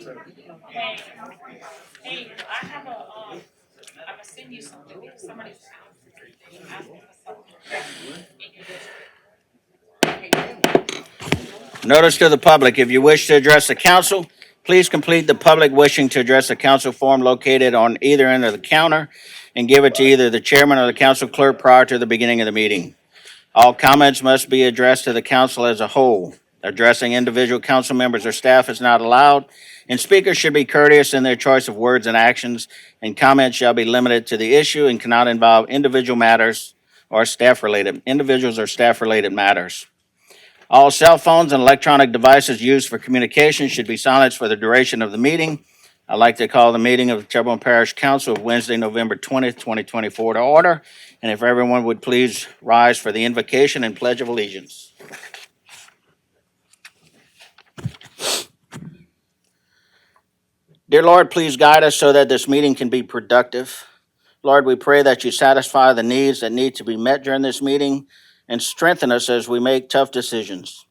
Hey, hey, I have I'm gonna send you something, if somebody's asking for something in your district. Notice to the public, if you wish to address the council, please complete the public wishing to address the council form located on either end of the counter and give it to either the chairman or the council clerk prior to the beginning of the meeting. All comments must be addressed to the council as a whole. Addressing individual council members or staff is not allowed, and speakers should be courteous in their choice of words and actions, and comments shall be limited to the issue and cannot involve individual matters or individuals or staff-related matters. All cell phones and electronic devices used for communication should be silenced for the duration of the meeting. I'd like to call the meeting of the Terrebonne Parish Council of Wednesday, November 20th, 2024 to order. And if everyone would please rise for the invocation and pledge of allegiance. Dear Lord, please guide us so that this meeting can be productive. Lord, we pray that you satisfy the needs that need to be met during this meeting and strengthen us as we make tough decisions.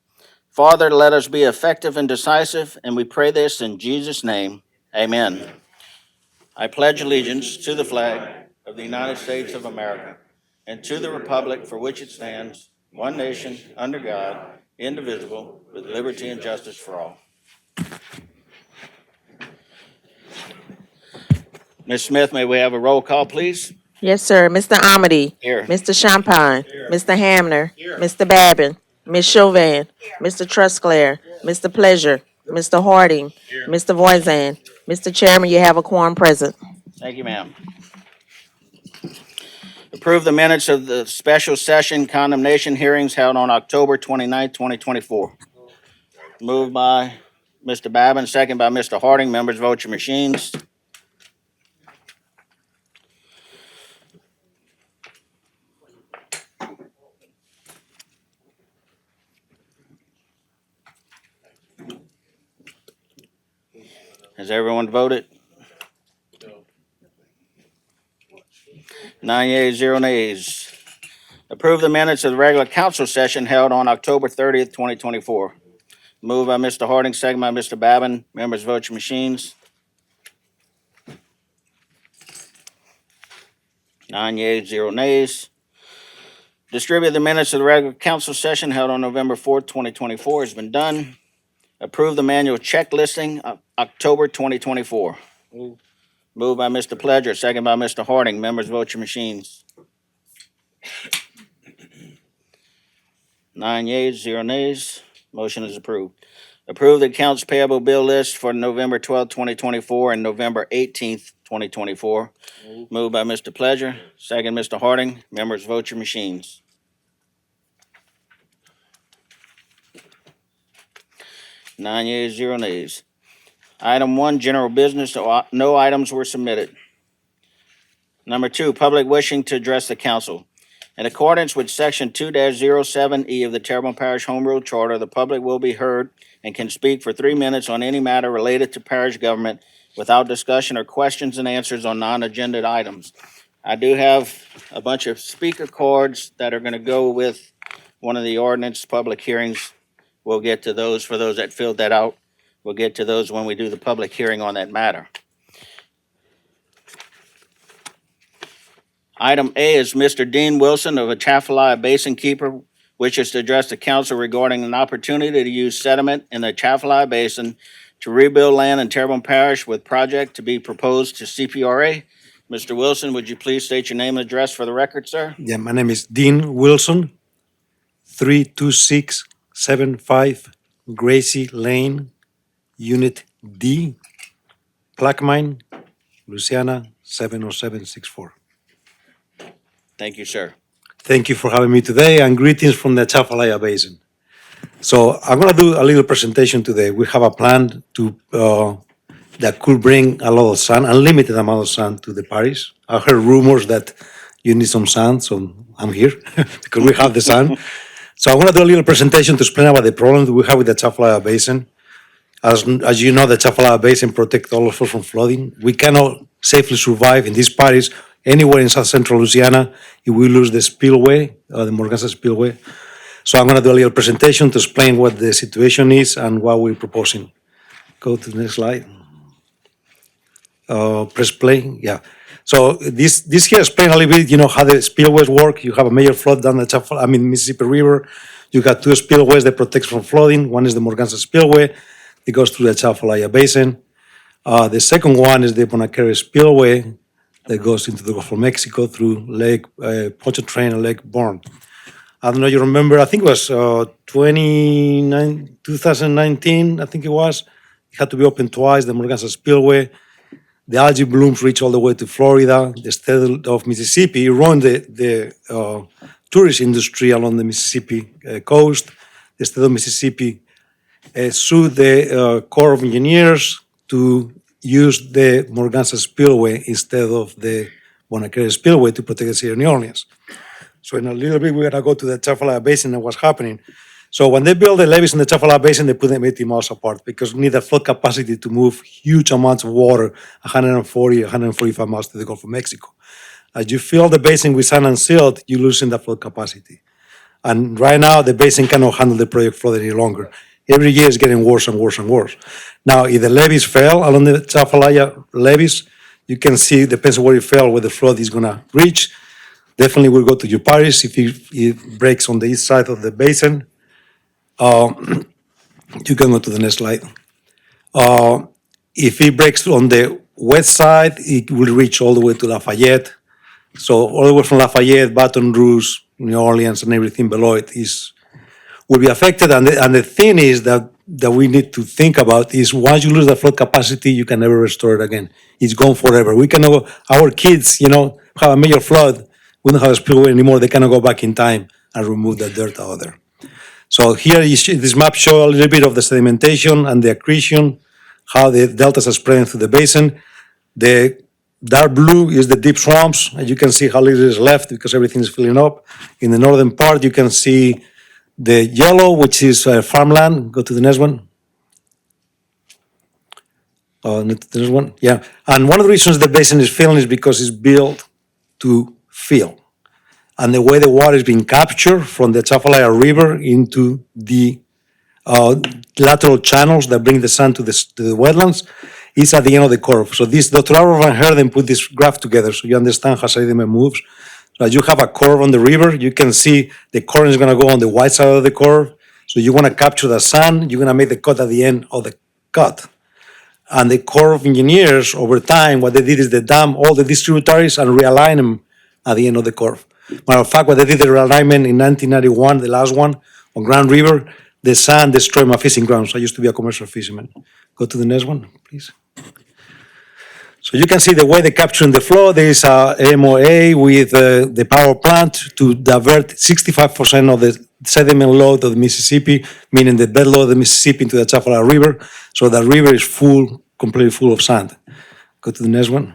Father, let us be effective and decisive, and we pray this in Jesus' name. Amen. I pledge allegiance to the flag of the United States of America and to the republic for which it stands, one nation, under God, indivisible, with liberty and justice for all. Ms. Smith, may we have a roll call, please? Yes, sir. Mr. Amity. Here. Mr. Champagne. Mr. Hamner. Mr. Babin. Ms. Chauvin. Mr. Trusclair. Mr. Pleasure. Mr. Harding. Mr. Voisin. Mr. Chairman, you have a quorum present. Thank you, ma'am. Approve the minutes of the special session condemnation hearings held on October 29th, 2024. Moved by Mr. Babin, second by Mr. Harding. Members, vote your machines. Has everyone voted? 9 yeas, 0 nays. Approve the minutes of the regular council session held on October 30th, 2024. Moved by Mr. Harding, second by Mr. Babin. Members, vote your machines. 9 yeas, 0 nays. Distribute the minutes of the regular council session held on November 4th, 2024 has been done. Approve the manual check listing of October 2024. Moved by Mr. Pledger, second by Mr. Harding. Members, vote your machines. 9 yeas, 0 nays. Motion is approved. Approve the accounts payable bill list for November 12th, 2024 and November 18th, 2024. Moved by Mr. Pledger, second Mr. Harding. Members, vote your machines. 9 yeas, 0 nays. Item 1, general business. No items were submitted. Number 2, public wishing to address the council. In accordance with Section 2-07E of the Terrebonne Parish Home Rule Charter, the public will be heard and can speak for 3 minutes on any matter related to parish government without discussion or questions and answers on non-agenda items. I do have a bunch of speaker cards that are going to go with one of the ordinance public hearings. We'll get to those for those that filled that out. We'll get to those when we do the public hearing on that matter. Item A is Mr. Dean Wilson of Atchafalaya Basin Keeper wishes to address the council regarding an opportunity to use sediment in the Atchafalaya Basin to rebuild land in Terrebonne Parish with project to be proposed to CPRA. Mr. Wilson, would you please state your name and address for the record, sir? Yeah, my name is Dean Wilson, 32675 Gracie Lane, Unit D, Plaquemine, Louisiana 70764. Thank you, sir. Thank you for having me today, and greetings from the Atchafalaya Basin. So I'm going to do a little presentation today. We have a plan to that could bring a lot of sun, unlimited amount of sun to the parish. I heard rumors that you need some sun, so I'm here because we have the sun. So I'm going to do a little presentation to explain about the problems we have with the Atchafalaya Basin. As you know, the Atchafalaya Basin protects all of us from flooding. We cannot safely survive in this parish anywhere in South Central Louisiana if we lose the spillway, the Morganza spillway. So I'm going to do a little presentation to explain what the situation is and what we're proposing. Go to the next slide. Press play, yeah. So this here explain a little bit, how the spillways work. You have a major flood down the Mississippi River. You got two spillways that protects from flooding. One is the Morganza Spillway. It goes through the Chafalaya Basin. The second one is the Bonacere Spillway that goes into the Gulf of Mexico through Lake Pontchartrain and Lake Bourne. I don't know, you remember, I think it was 2019, I think it was. It had to be opened twice, the Morganza Spillway. The algae blooms reach all the way to Florida. The state of Mississippi run the tourist industry along the Mississippi coast. The state of Mississippi sued the Corps of Engineers to use the Morganza Spillway instead of the Bonacere Spillway to protect the city of New Orleans. So in a little bit, we're gonna go to the Chafalaya Basin and what's happening. So when they build the levees in the Chafalaya Basin, they put them 80 miles apart because you need a flood capacity to move huge amounts of water, 140, 145 miles to the Gulf of Mexico. As you fill the basin with sand and silt, you loosen that flood capacity. And right now, the basin cannot handle the project flood any longer. Every year it's getting worse and worse and worse. Now, if the levees fail along the Chafalaya levees, you can see, depends on where it fell, where the flood is gonna reach. Definitely will go to your parish if it breaks on the east side of the basin. You can go to the next slide. If it breaks on the west side, it will reach all the way to Lafayette. So all the way from Lafayette, Baton Rouge, New Orleans, and everything below it will be affected. And the thing is that we need to think about is once you lose the flood capacity, you can never restore it again. It's gone forever. We cannot, our kids, have a major flood. We don't have a spillway anymore. They cannot go back in time and remove the dirt out there. So here, this map shows a little bit of the sedimentation and the accretion, how the deltas are spreading through the basin. The dark blue is the deep swamps, and you can see how little is left because everything is filling up. In the northern part, you can see the yellow, which is farmland. Go to the next one. There's one, yeah. And one of the reasons the basin is filling is because it's built to fill. And the way the water is being captured from the Chafalaya River into the lateral channels that bring the sand to the wetlands is at the end of the curve. So Dr. Aaron Van Herden put this graph together so you understand how sediment moves. So as you have a curve on the river, you can see the current is gonna go on the white side of the curve. So you wanna capture the sand, you're gonna make the cut at the end of the cut. And the Corps of Engineers, over time, what they did is they dam all the distributaries and realign them at the end of the curve. Matter of fact, what they did the realignment in 1991, the last one, on Grand River, the sand destroyed my fishing grounds. I used to be a commercial fisherman. Go to the next one, please. So you can see the way they capture the flow. There is a MOA with the power plant to divert 65% of the sediment load of the Mississippi, meaning the bed load of the Mississippi into the Chafalaya River. So the river is full, completely full of sand. Go to the next one.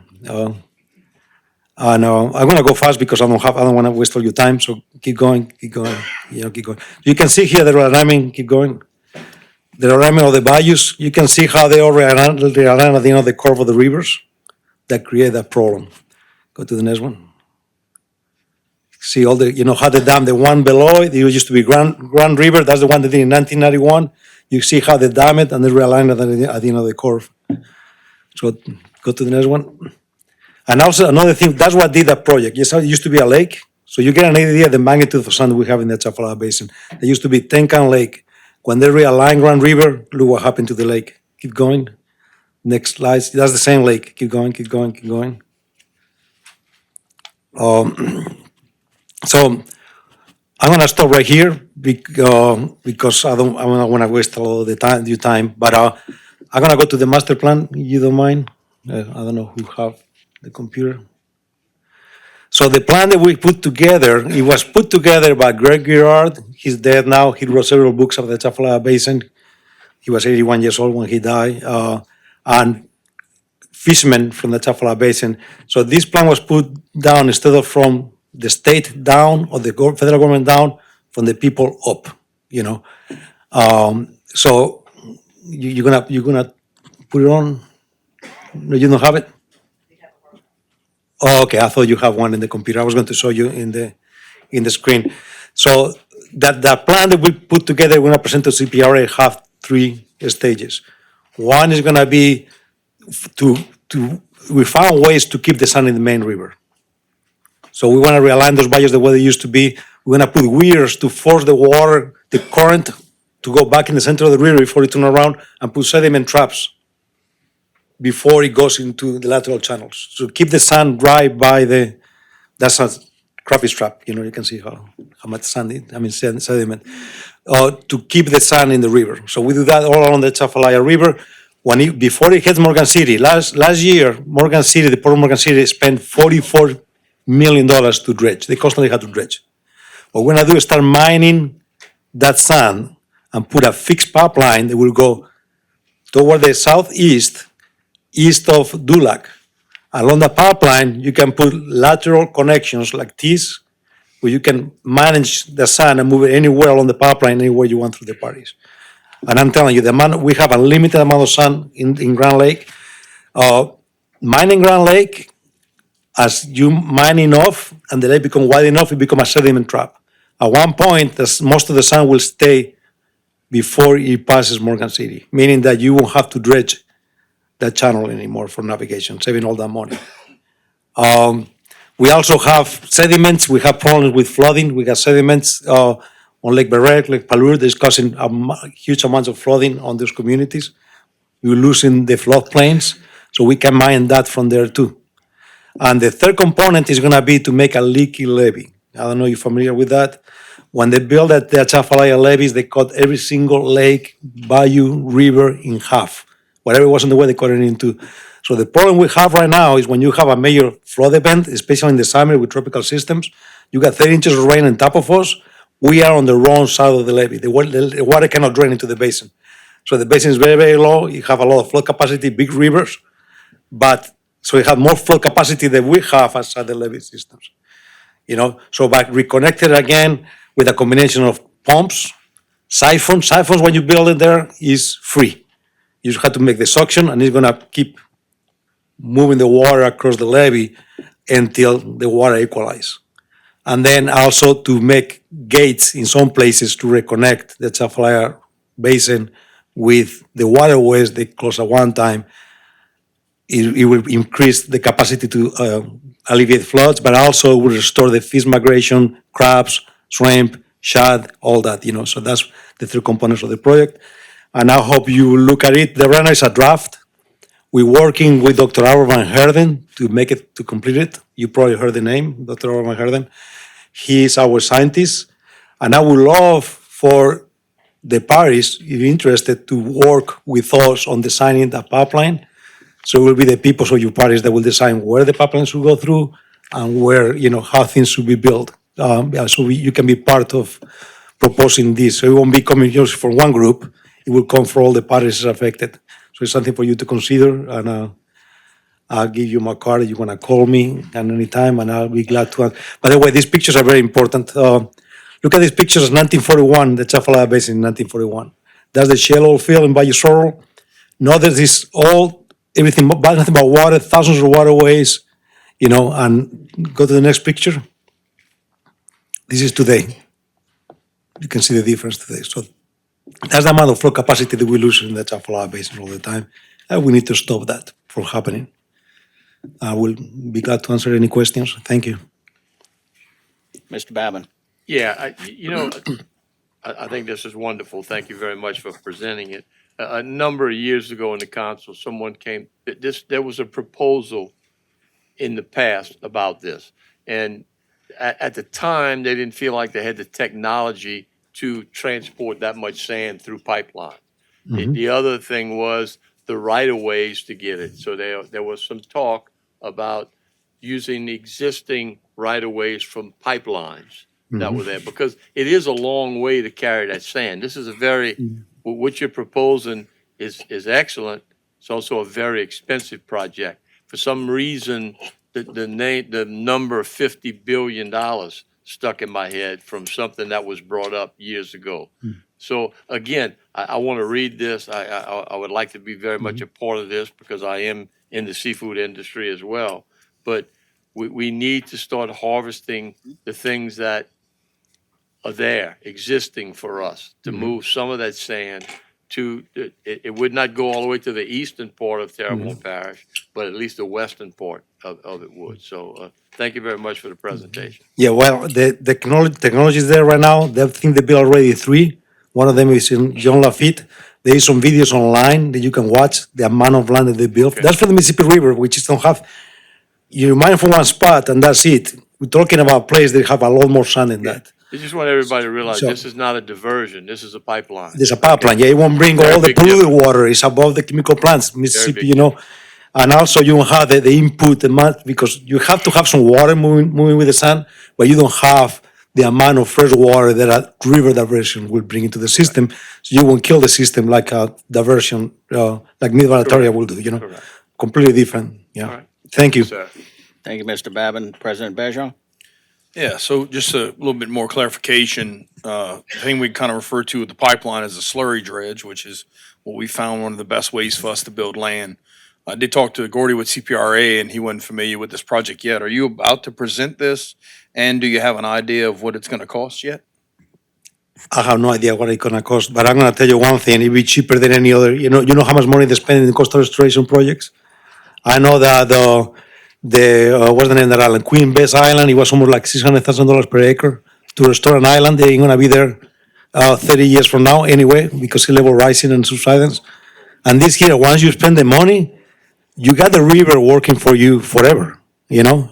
I'm gonna go fast because I don't wanna waste all your time, so keep going. Keep going. You can see here the realignment, keep going. The realignment of the bayous, you can see how they all realign at the end of the curve of the rivers that create that problem. Go to the next one. See all the, how the dam, the one below it used to be Grand River, that's the one they did in 1991. You see how they dam it and they realign it at the end of the curve. So go to the next one. And also another thing, that's what did that project. Yes, it used to be a lake. So you get an idea of the magnitude of sand we have in the Chafalaya Basin. There used to be 10-can lake. When they realigned Grand River, look what happened to the lake. Keep going. Next slide. That's the same lake. Keep going, keep going, keep going. So I'm gonna stop right here because I don't want to waste a lot of your time. But I'm gonna go to the master plan. You don't mind? I don't know who have the computer. So the plan that we put together, it was put together by Greg Girard. He's dead now. He wrote several books of the Chafalaya Basin. He was 81 years old when he died. And fishermen from the Chafalaya Basin. So this plan was put down instead of from the state down or the federal government down, from the people up. So you're gonna put it on. No, you don't have it. Oh, okay, I thought you have one in the computer. I was going to show you in the screen. So that plan that we put together, we're going to present to CPRA, have 3 stages. One is going to be to we found ways to keep the sand in the main river. So we want to realign those bayous the way they used to be. We're going to put weirs to force the water, the current, to go back in the center of the river before it turns around, and put sediment traps before it goes into the lateral channels. So keep the sand dry by that's a crappie trap. You can see how much sediment. To keep the sand in the river. So we do that all along the Chafalaya River. Before it hits Morgan City, last year, the Port of Morgan City spent $44 million to dredge. They constantly had to dredge. What we're gonna do is start mining that sand and put a fixed pipeline that will go toward the southeast, east of Dulac. Along the pipeline, you can put lateral connections like this, where you can manage the sand and move it anywhere along the pipeline, anywhere you want through the parish. And I'm telling you, we have a limited amount of sand in Grand Lake. Mining Grand Lake, as you mine enough and the lake become wide enough, it becomes a sediment trap. At one point, most of the sand will stay before it passes Morgan City, meaning that you won't have to dredge that channel anymore for navigation, saving all that money. We also have sediments. We have problems with flooding. We got sediments on Lake Berek, Lake Palur, that's causing huge amounts of flooding on those communities. We're losing the floodplains, so we can mine that from there too. And the third component is going to be to make a leaky levee. I don't know if you're familiar with that. When they built the Chafalaya levees, they cut every single lake, bayou, river in half. Whatever was in the way, they cut it into. So the problem we have right now is when you have a major flood event, especially in the summer with tropical systems, you got 30 inches of rain on top of us. We are on the wrong side of the levee. The water cannot drain into the basin. So the basin is very, very low. You have a lot of flood capacity, big rivers, but so you have more flood capacity than we have outside the levee systems. So by reconnecting again with a combination of pumps, siphons when you build it there is free. You just have to make the suction, and it's going to keep moving the water across the levee until the water equalizes. And then also to make gates in some places to reconnect the Chafalaya Basin with the waterways they close at one time. It will increase the capacity to alleviate floods, but also will restore the fish migration, crabs, shrimp, shad, all that. So that's the three components of the project. And I hope you look at it. The right now is a draft. We're working with Dr. Albert Van Herden to complete it. You probably heard the name, Dr. Albert Van Herden. He is our scientist. And I would love for the parish, if you're interested, to work with us on designing the pipeline. So it will be the people of your parish that will design where the pipeline should go through and where, how things should be built. You can be part of proposing this. So it won't be coming just from one group. It will come from all the parishes affected. So it's something for you to consider, and I'll give you my card. You want to call me at any time, and I'll be glad to. By the way, these pictures are very important. Look at these pictures of 1941, the Chafalaya Basin in 1941. That's the shale oil field in Valle Sorrel. Notice this everything, nothing but water, thousands of waterways, and go to the next picture. This is today. You can see the difference today. So that's the amount of flow capacity that we lose in the Chafalaya Basin all the time. And we need to stop that from happening. I will be glad to answer any questions. Thank you. Mr. Babin. Yeah, I think this is wonderful. Thank you very much for presenting it. A number of years ago in the council, there was a proposal in the past about this. And at the time, they didn't feel like they had the technology to transport that much sand through pipelines. The other thing was the right-of-ways to get it. So there was some talk about using the existing right-of-ways from pipelines that were there, because it is a long way to carry that sand. This is what you're proposing is excellent. It's also a very expensive project. For some reason, the number $50 billion stuck in my head from something that was brought up years ago. So again, I want to read this. I would like to be very much a part of this because I am in the seafood industry as well. But we need to start harvesting the things that are there, existing for us, to move some of that sand to, it would not go all the way to the eastern part of Terrebonne Parish, but at least the western part of it would. So, thank you very much for the presentation. Yeah, well, the technology is there right now. They think they built already three. One of them is in John Lafitte. There is some videos online that you can watch the amount of land that they built. Okay. That's for the Mississippi River, which is don't have, you mine from one spot and that's it. We're talking about a place that have a lot more sand than that. I just want everybody to realize So- this is not a diversion. This is a pipeline. There's a pipeline, yeah, it won't bring Very all the big polluted difference. water, it's above the chemical plants, Mississippi, big you know. And also you don't have the input, the mud, because you have to have some water moving with the sand, but you don't have the amount of fresh water that a river diversion will bring into the system. So you won't kill the system like a diversion, like Mid-Valatoria will do, you know. Correct. Completely different, All yeah. right. Thank you. Sir. Thank you, Mr. Babin. President Bergeron? Yeah, so just a little bit more clarification. The thing we kind of refer to with the pipeline as a slurry dredge, which is what we found one of the best ways for us to build land. I did talk to Gordy with CPRA, and he wasn't familiar with this project yet. Are you about to present this, and do you have an idea of what it's going to cost yet? I have no idea what it's gonna cost, but I'm gonna tell you one thing, it'll be cheaper than any other, you know how much money they spend in coastal restoration projects? I know that what's the name of that island? Queen Bess Island, it was almost like $600,000 per acre to restore an island. They ain't gonna be there 30 years from now anyway, because sea level rising and subsidence. And this here, once you spend the money, you got the river working for you forever, you know?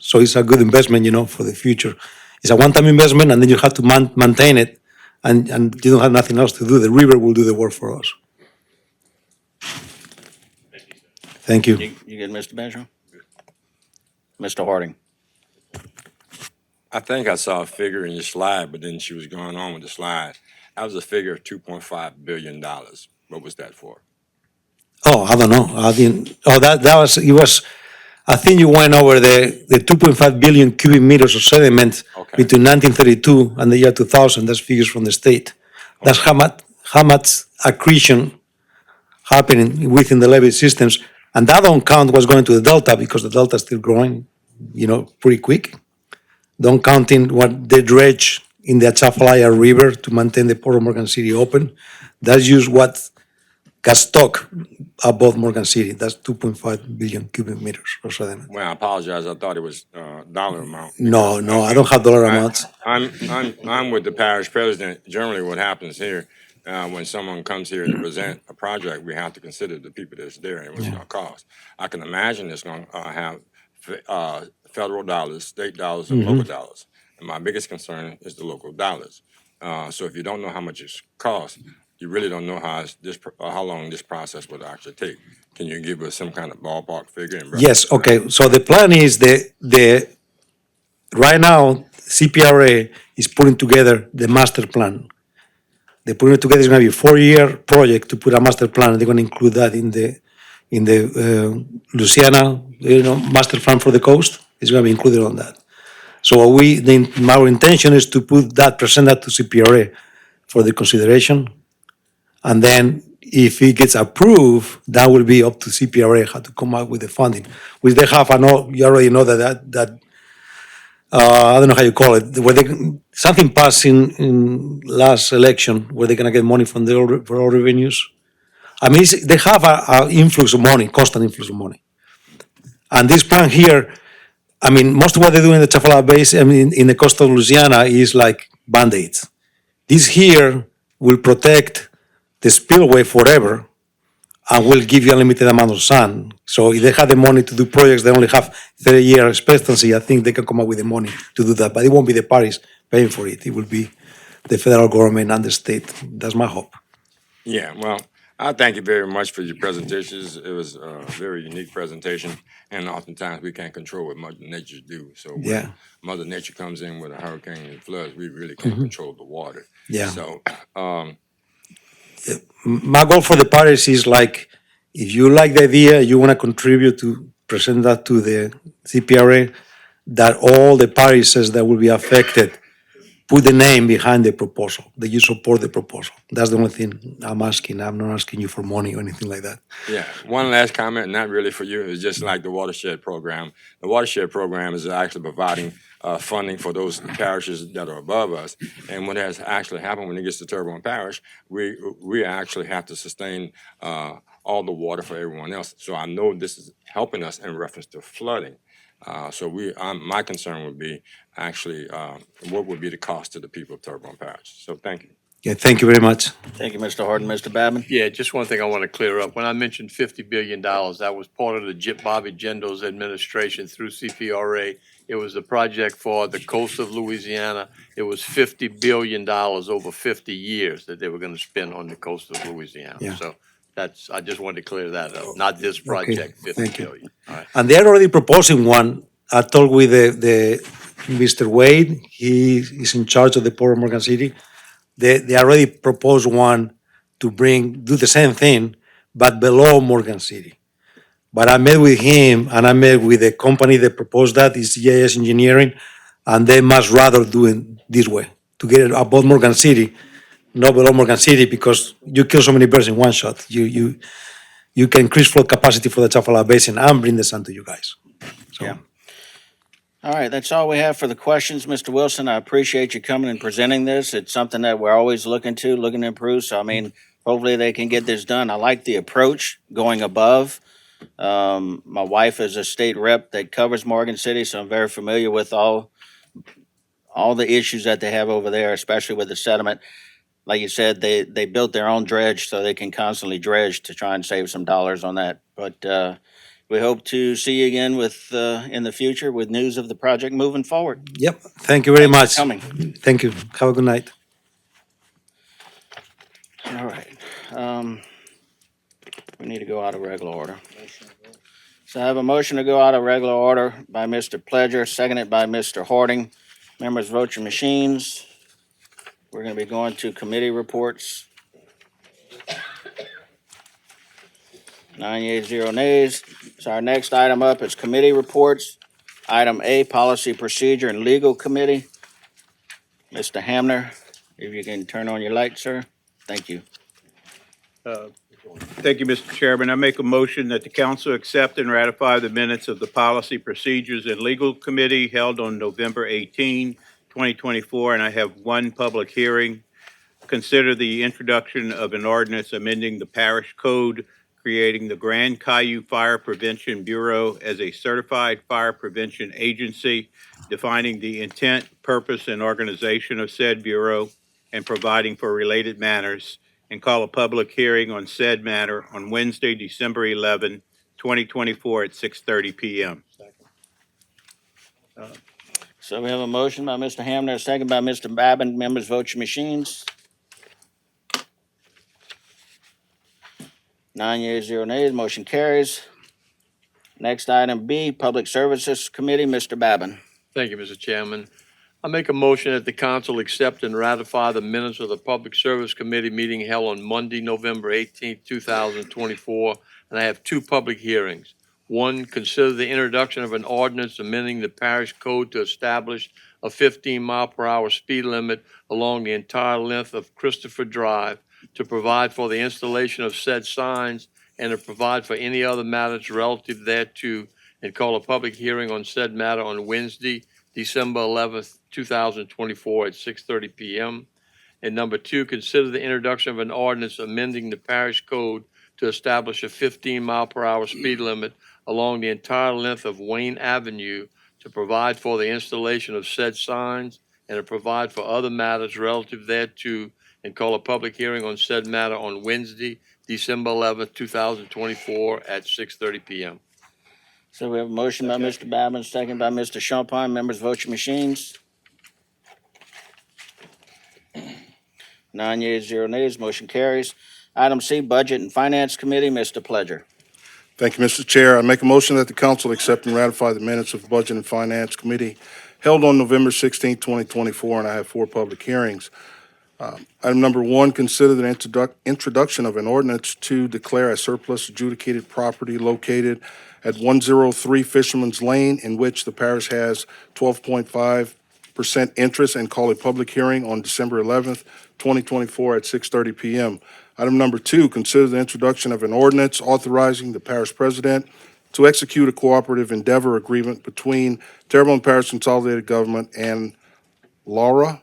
So it's a good investment, you know, for the future. It's a one-time investment, and then you have to maintain it, and you don't have nothing else to do. The river will do the work for us. Thank you. You good, Mr. Bergeron? Mr. Harding? I think I saw a figure in your slide, but then she was going on with the slide. That was a figure of $2.5 billion. What was that for? Oh, I don't know. I didn't. Oh, that was it. Was I think you went over the 2.5 billion cubic meters of sediment Okay. between 1932 and the year 2000. That's figures from the state. That's how much accretion happening within the levee systems, and that don't count what's going to the delta because the delta is still growing, you know, pretty quick. Don't count in what they dredge in the Atchafalaya River to maintain the Port of Morgan City open. That's just what got stuck above Morgan City. That's 2.5 billion cubic meters of sediment. Well, I apologize. I thought it was dollar amount. No, I don't have dollar amounts. I'm with the parish president. Generally, what happens here, when someone comes here to present a project, we have to consider the people that's there and what's gonna cost. I can imagine it's gonna have federal dollars, state dollars, and local dollars. And my biggest concern is the local dollars. So if you don't know how much it costs, you really don't know how long this process would actually take. Can you give us some kind of ballpark figure? Yes, okay. So the plan is right now, CPRA is putting together the master plan. They're putting it together. It's going to be a 4-year project to put a master plan. They're going to include that in the Louisiana, master plan for the coast. It's going to be included on that. So our intention is to present that to CPRA for the consideration. And then if it gets approved, that will be up to CPRA how to come up with the funding, which they have. I know you already know that I don't know how you call it, where something passed in last election where they're gonna get money from for all revenues. I mean, they have a influx of money, constant influx of money. And this plan here, I mean, most of what they do in the Atchafalaya Basin, I mean, in the coastal Louisiana is like Band-Aids. This here will protect the spillway forever and will give you a limited amount of sun. So if they have the money to do projects, they only have 30-year expectancy, I think they can come up with the money to do that. But it won't be the parish paying for it. It will be the federal government and the state. That's my hope. Yeah, well, I thank you very much for your presentations. It was a very unique presentation, and oftentimes we can't control what Mother Nature do. So when Yeah. Mother Nature comes in with a hurricane and floods, we really can't control the water. Yeah. So, My goal for the parish is like, if you like the idea, you want to contribute to present that to the CPRA, that all the parishes that will be affected put the name behind the proposal, that you support the proposal. That's the only thing I'm asking. I'm not asking you for money or anything like that. yeah, one last comment, not really for you, it's just like the watershed program. The watershed program is actually providing funding for those parishes that are above us. And what has actually happened when it gets to Terrebonne Parish, we actually have to sustain all the water for everyone else. So I know this is helping us in reference to flooding. My concern would be actually, what would be the cost to the people of Terrebonne Parish? So thank you. Yeah, thank you very much. Thank you, Mr. Horton. Mr. Babin? Yeah, just one thing I want to clear up. When I mentioned $50 billion, that was part of the Bobby Jendo's administration through CPRA. It was the project for the coast of Louisiana. It was $50 billion over 50 years that they were going to spend on the coast of Louisiana. Yeah. So I just wanted to clear that up. Not this project, thank 50 you. billion. All right. And they're already proposing one. I talked with the Mr. Wade. He is in charge of the Port of Morgan City. They already proposed one to do the same thing, but below Morgan City. But I met with him and I met with the company that proposed that, is GIS Engineering, and they much rather do it this way, to get it above Morgan City, not below Morgan City, because you kill so many birds in one shot. You can increase flow capacity for the Chafala Basin and bring the sun to you guys. So, Yeah. All right, that's all we have for the questions. Mr. Wilson, I appreciate you coming and presenting this. It's something that we're always looking to improve. So, I mean, hopefully they can get this done. I like the approach going above. My wife is a state rep that covers Morgan City, so I'm very familiar with all the issues that they have over there, especially with the sediment. Like you said, they built their own dredge so they can constantly dredge to try and save some dollars on that. But we hope to see you again in the future with news of the project moving forward. yep, thank you very Thanks for much. coming. Thank you. Have a good night. All right. We need to go out of regular order. So I have a motion to go out of regular order by Mr. Pledger, seconded by Mr. Harding. Members, vote your machines. We're going to be going to committee reports. 9 yeas, 0 nays. So our next item up is committee reports. Item A, Policy, Procedure, and Legal Committee. Mr. Hamner, if you can turn on your light, sir. Thank you. Thank you, Mr. Chairman. I make a motion that the council accept and ratify the minutes of the Policy, Procedures, and Legal Committee held on November 18, 2024, and I have one public hearing. Consider the introduction of an ordinance amending the parish code, creating the Grand Caillou Fire Prevention Bureau as a certified fire prevention agency, defining the intent, purpose, and organization of said bureau, and providing for related matters, and call a public hearing on said matter on Wednesday, December 11, 2024 at 6:30 PM. So we have a motion by Mr. Hamner, a second by Mr. Babin. Members, vote your machines. 9 yeas, 0 nays. Motion carries. Next item B, Public Services Committee. Mr. Babin. Thank you, Mr. Chairman. I make a motion that the council accept and ratify the minutes of the Public Service Committee meeting held on Monday, November 18, 2024, and I have two public hearings. One, consider the introduction of an ordinance amending the parish code to establish a 15-mile-per-hour speed limit along the entire length of Christopher Drive, to provide for the installation of said signs and to provide for any other matters relative thereto, and call a public hearing on said matter on Wednesday, December 11th, 2024 at 6:30 PM. And number two, consider the introduction of an ordinance amending the parish code to establish a 15-mile-per-hour speed limit along the entire length of Wayne Avenue, to provide for the installation of said signs and to provide for other matters relative thereto, and call a public hearing on said matter on Wednesday, December 11th, 2024 at 6:30 PM. So we have a motion by Mr. Babin, second by Mr. Champagne. Members, vote your machines. 9 yeas, 0 nays. Motion carries. Item C, Budget and Finance Committee. Mr. Pledger. Thank you, Mr. Chair. I make a motion that the council accept and ratify the minutes of Budget and Finance Committee held on November 16, 2024, and I have four public hearings. Item number one, consider the introduction of an ordinance to declare a surplus adjudicated property located at 103 Fisherman's Lane, in which the parish has 12.5% interest, and call a public hearing on December 11th, 2024 at 6:30 PM. Item number two, consider the introduction of an ordinance authorizing the parish president to execute a cooperative endeavor agreement between Terrebonne Parish Consolidated Government and Laura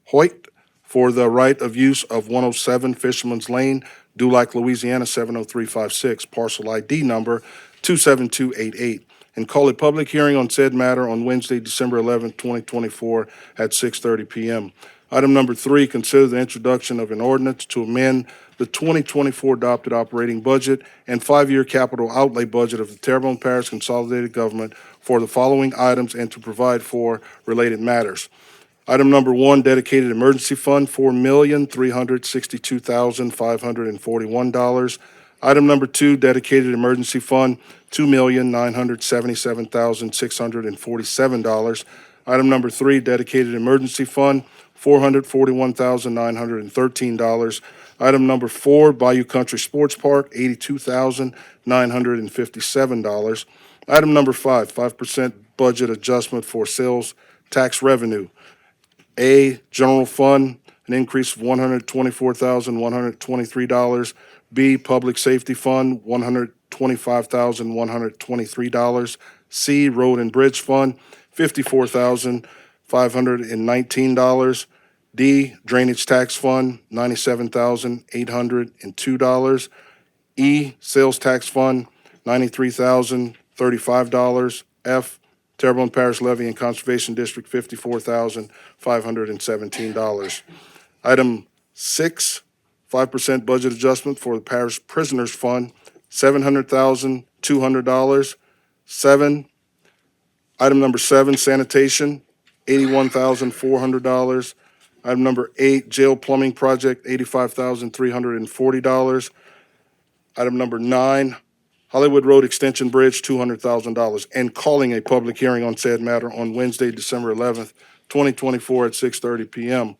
Hoyt for the right of use of 107 Fisherman's Lane Dulac, Louisiana 70356, parcel ID number 27288, and call a public hearing on said matter on Wednesday, December 11th, 2024 at 6:30 PM. Item number 3, consider the introduction of an ordinance to amend the 2024 adopted operating budget and 5-year capital outlay budget of the Terrebonne Parish Consolidated Government for the following items and to provide for related matters. Item number 1, dedicated emergency fund, $4,362,541. Item number 2, dedicated emergency fund, $2,977,647. Item number 3, dedicated emergency fund, $441,913. Item number 4, Bayou Country Sports Park, $82,957. Item number 5, 5% budget adjustment for sales tax revenue. A, general fund, an increase of $124,123. B, public safety fund, $125,123. C, road and bridge fund, $54,519. D, drainage tax fund, $97,802. E, sales tax fund, $93,035. F, Terrebonne Parish Levy and Conservation District, $54,517. Item 6, 5% budget adjustment for the Parish Prisoners Fund, $700,200. 7, item number 7, sanitation, $81,400. Item number 8, jail plumbing project, $85,340. Item number 9, Hollywood Road Extension Bridge, $200,000, and calling a public hearing on said matter on Wednesday, December 11th, 2024 at 6:30 PM.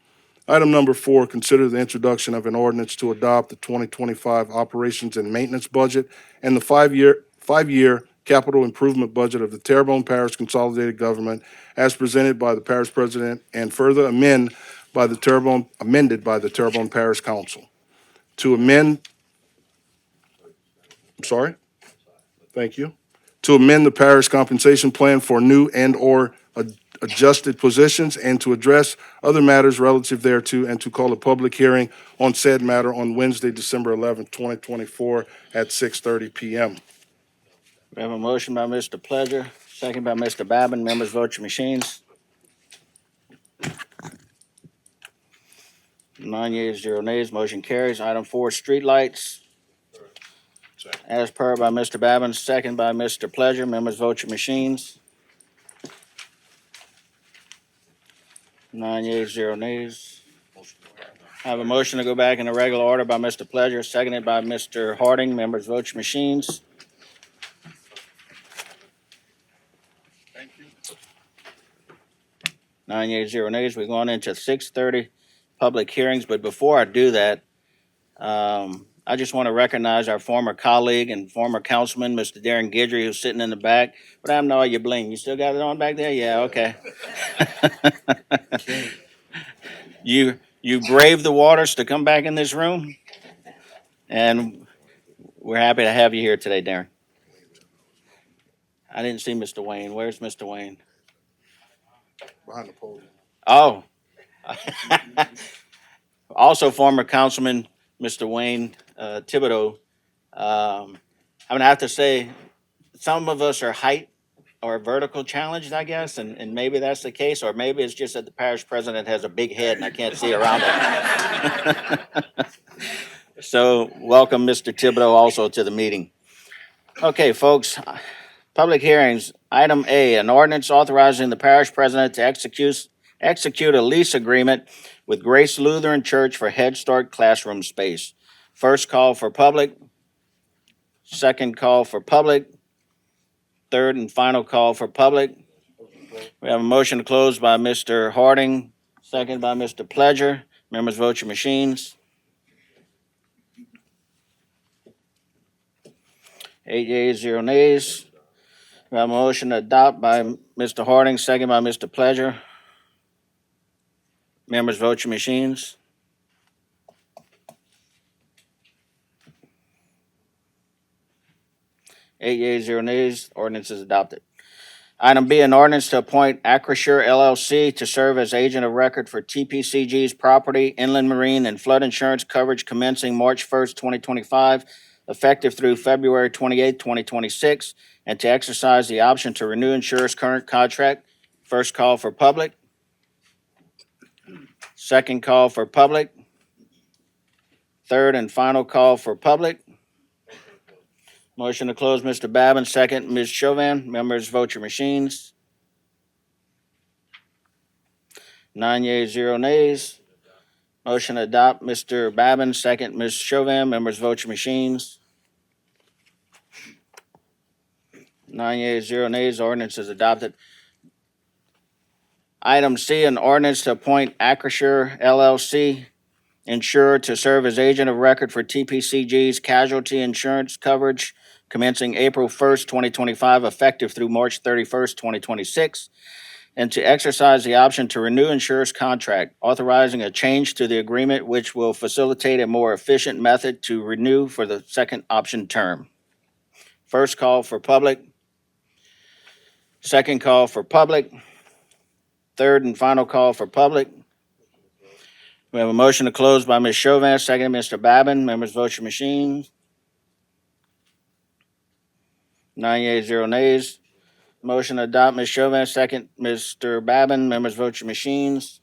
Item number 4, consider the introduction of an ordinance to adopt the 2025 operations and maintenance budget and the 5-year capital improvement budget of the Terrebonne Parish Consolidated Government as presented by the Parish President and further amended by the Terrebonne Parish Council. To amend, I'm sorry? Thank you. To amend the parish compensation plan for new and/or adjusted positions and to address other matters relative thereto and to call a public hearing on said matter on Wednesday, December 11th, 2024 at 6:30 PM. We have a motion by Mr. Pleasure, second by Mr. Babin. Members, vote your machines. 9 yeas, 0 nays, motion carries. Item 4, streetlights. As per by Mr. Babin, second by Mr. Pleasure. Members, vote your machines. 9 yeas, 0 nays. I have a motion to go back in the regular order by Mr. Pleasure, seconded by Mr. Harding. Members, vote your machines. Nine yeas, 0 nays. We're going into 6:30 public hearings, but before I do that, I just want to recognize our former colleague and former councilman, Mr. Darren Guidry, who's sitting in the back. What happened to all your bling? You still got it on back there? Yeah, okay. You braved the waters to come back in this room, and we're happy to have you here today, Darren. I didn't see Mr. Wayne. Where's Mr. Wayne? Behind the podium. Oh. Also former councilman, Mr. Wayne Thibodeau. I'm gonna have to say, some of us are height or vertical challenged, I guess, and maybe that's the case, or maybe it's just that the parish president has a big head and I can't see around it. So welcome, Mr. Thibodeau, also to the meeting. Okay, folks, public hearings. Item A, an ordinance authorizing the parish president to execute a lease agreement with Grace Lutheran Church for Head Start classroom space. First call for public, second call for public, third and final call for public. We have a motion to close by Mr. Harding, second by Mr. Pleasure. Members, vote your machines. 8 yeas, 0 nays. We have a motion to adopt by Mr. Harding, second by Mr. Pleasure. Members, vote your machines. 8 yeas, 0 nays. Ordinance is adopted. Item B, an ordinance to appoint Acrisure LLC to serve as agent of record for TPCG's property, inland marine, and flood insurance coverage commencing March 1st, 2025, effective through February 28th, 2026, and to exercise the option to renew insurer's current contract. First call for public. Second call for public. Third and final call for public. Motion to close, Mr. Babin, second, Ms. Chauvin. Members, vote your machines. 9 yeas, 0 nays. Motion to adopt, Mr. Babin, second, Ms. Chauvin. Members, vote your machines. 9 yeas, 0 nays. Ordinance is adopted. Item C, an ordinance to appoint Acrisure LLC insurer to serve as agent of record for TPCG's casualty insurance coverage commencing April 1st, 2025, effective through March 31st, 2026, and to exercise the option to renew insurer's contract, authorizing a change to the agreement which will facilitate a more efficient method to renew for the second option term. First call for public. Second call for public. Third and final call for public. We have a motion to close by Ms. Chauvin, second, Mr. Babin. Members, vote your machines. 9 yeas, 0 nays. Motion to adopt, Ms. Chauvin, second, Mr. Babin. Members, vote your machines.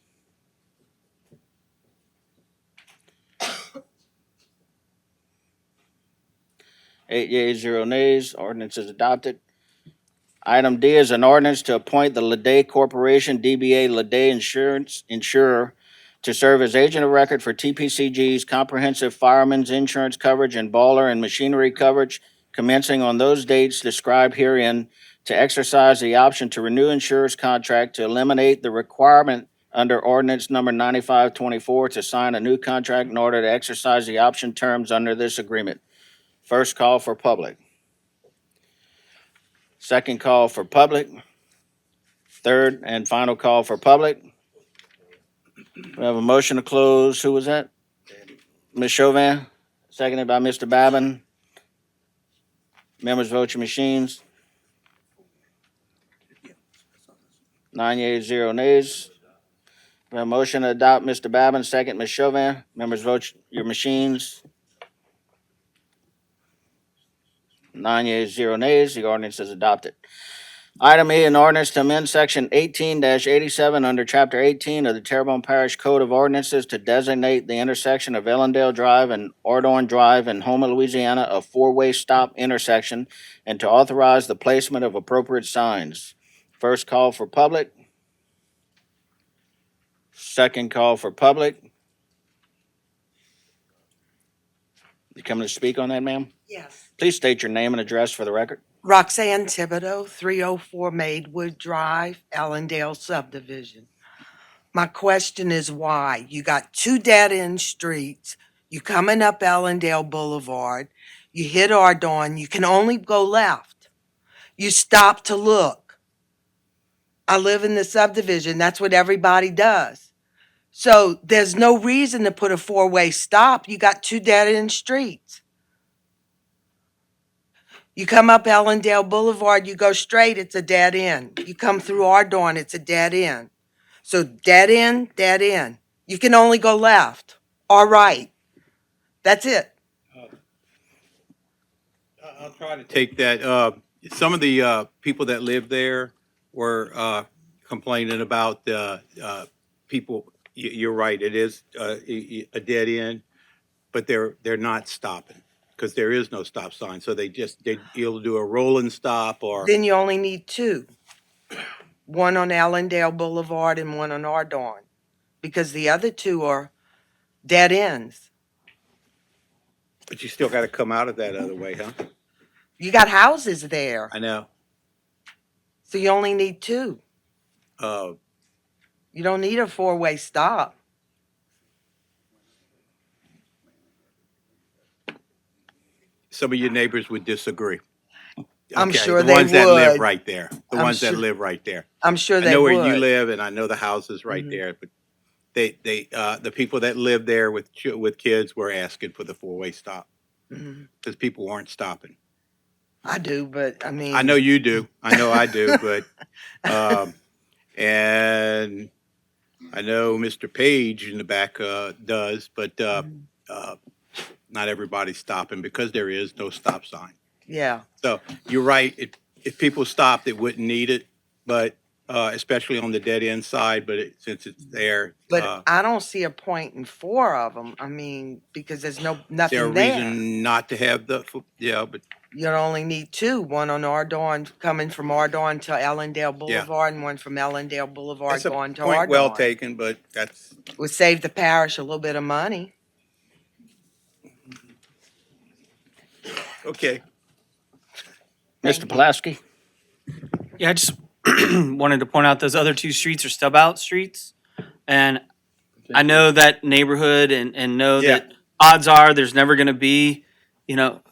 8 yeas, 0 nays. Ordinance is adopted. Item D is an ordinance to appoint the Lede Corporation, DBA Lede Insurance Insurer, to serve as agent of record for TPCG's comprehensive fireman's insurance coverage and baller and machinery coverage commencing on those dates described herein, to exercise the option to renew insurer's contract, to eliminate the requirement under ordinance number 9524 to sign a new contract in order to exercise the option terms under this agreement. First call for public. Second call for public. Third and final call for public. We have a motion to close. Who was that? Ms. Chauvin, seconded by Mr. Babin. Members, vote your machines. 9 yeas, 0 nays. We have a motion to adopt, Mr. Babin, second, Ms. Chauvin. Members, vote your machines. 9 yeas, 0 nays. The ordinance is adopted. Item E, an ordinance to amend section 18-87 under chapter 18 of the Terrebonne Parish Code of Ordinances to designate the intersection of Ellendale Drive and Ardorn Drive in Houma, Louisiana, a four-way stop intersection, and to authorize the placement of appropriate signs. First call for public. Second call for public. You coming to speak on that, ma'am? Yes. Please state your name and address for the record. Roxanne Thibodeau, 304 Maidwood Drive, Allendale subdivision. My question is why? You got two dead-end streets. You coming up Allendale Boulevard. You hit Ardorn. You can only go left. You stop to look. I live in the subdivision. That's what everybody does. So there's no reason to put a four-way stop. You got two dead-end streets. You come up Ellendale Boulevard, you go straight, it's a dead end. You come through Ardorn, it's a dead end. So dead end, dead end. You can only go left or right. That's it. I'll try to take that. Some of the people that live there were complaining about people. You're right, it is a dead end, but they're not stopping because there is no stop sign. So you'll do a rolling stop or. Then you only need two. One on Allendale Boulevard and one on Ardorn, because the other two are dead ends. But you still got to come out of that other way, huh? You got houses there, I know. so you only need two. Uh, You don't need a four-way stop. some of your neighbors would disagree. I'm Okay, sure the they ones that live would. right there. The I'm ones that sure- live right there. I'm sure I they know would. where you live, and I know the houses right Mhm. there. But the people that live there with kids were asking for the four-way stop Mhm. because people weren't stopping. I do, but I mean. I know you do. I know I do, but, and I know Mr. Page in the back, does, but, not everybody's stopping because there is no stop sign. Yeah, So you're right. If people stopped, it wouldn't need it, but, especially on the dead end side, but since it's there, but I don't see a point in four of them. I mean, because there's there a nothing there. reason not to have yeah, but You'd only need two, one on Ardorn, coming from Ardorn to Ellendale Boulevard, and one from Ellendale Boulevard that's a going to point well Ardorn. taken, but that's, Would save the parish a little bit of money. okay. Mr. Pulaski? Yeah, I just wanted to point out those other two streets are stub out streets. And I know that neighborhood and know Yeah. that odds are there's never gonna be,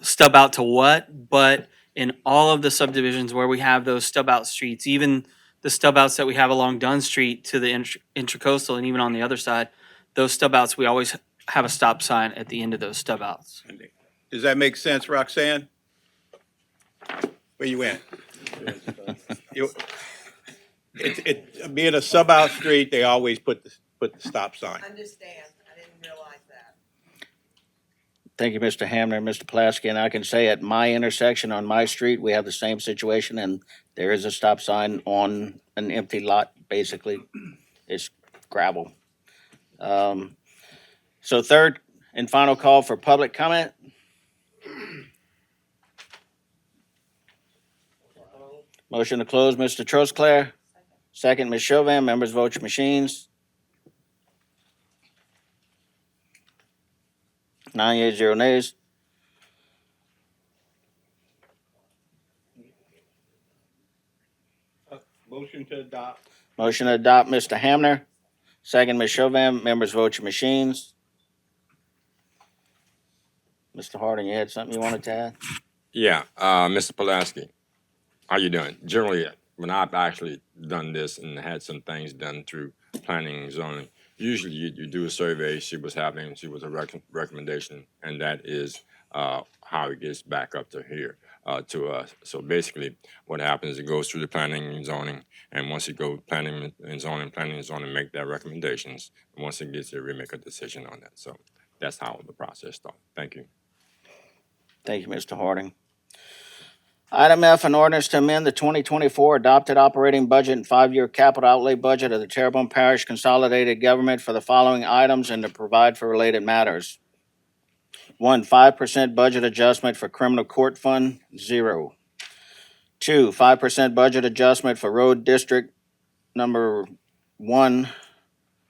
stub out to what, but in all of the subdivisions where we have those stub out streets, even the stub outs that we have along Dunn Street to the intracoastal and even on the other side, those stub outs, we always have a stop sign at the end of those stub outs. Does that make sense, Roxanne? Where you at? Being a sub-out street, they always put the stop sign. Understand, I didn't realize that. Thank you, Mr. Hamner, Mr. Pulaski, and I can say at my intersection on my street, we have the same situation, and there is a stop sign on an empty lot, basically. It's gravel. So third and final call for public comment. Motion to close, Mr. Trosclair. Second, Ms. Chauvin. Members vote your machines. 9 yeas, 0 nays. Motion to adopt. Motion to adopt, Mr. Hamner. Second, Ms. Chauvin. Members vote your machines. Mr. Harding, you had something you wanted to add? Yeah, Mr. Pulaski, how you doing? Generally, when I've actually done this and had some things done through planning and zoning, usually you do a survey, see what's happening, see what's a recommendation, and that is how it gets back up to here, to us. So basically, what happens is it goes through the planning and zoning, and once it goes planning and zoning make their recommendations. And once it gets there, we make a decision on that. So that's how the process starts. Thank you. Thank you, Mr. Harding. Item F, an ordinance to amend the 2024 adopted operating budget and 5-year capital outlay budget of the Terrebonne Parish Consolidated Government for the following items and to provide for related matters. 1, 5% budget adjustment for criminal court fund, 0. 2, 5% budget adjustment for road district number 1,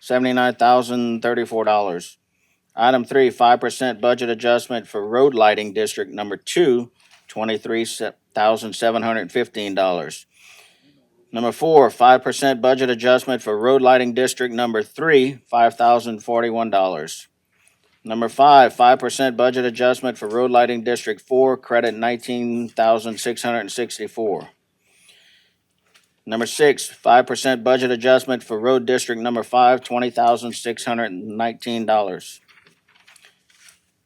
$79,034. Item 3, 5% budget adjustment for road lighting district number 2, $23,715. Number 4, 5% budget adjustment for road lighting district number 3, $5,041. Number 5, 5% budget adjustment for road lighting district 4, credit $19,664. Number 6, 5% budget adjustment for road district number 5, $20,619.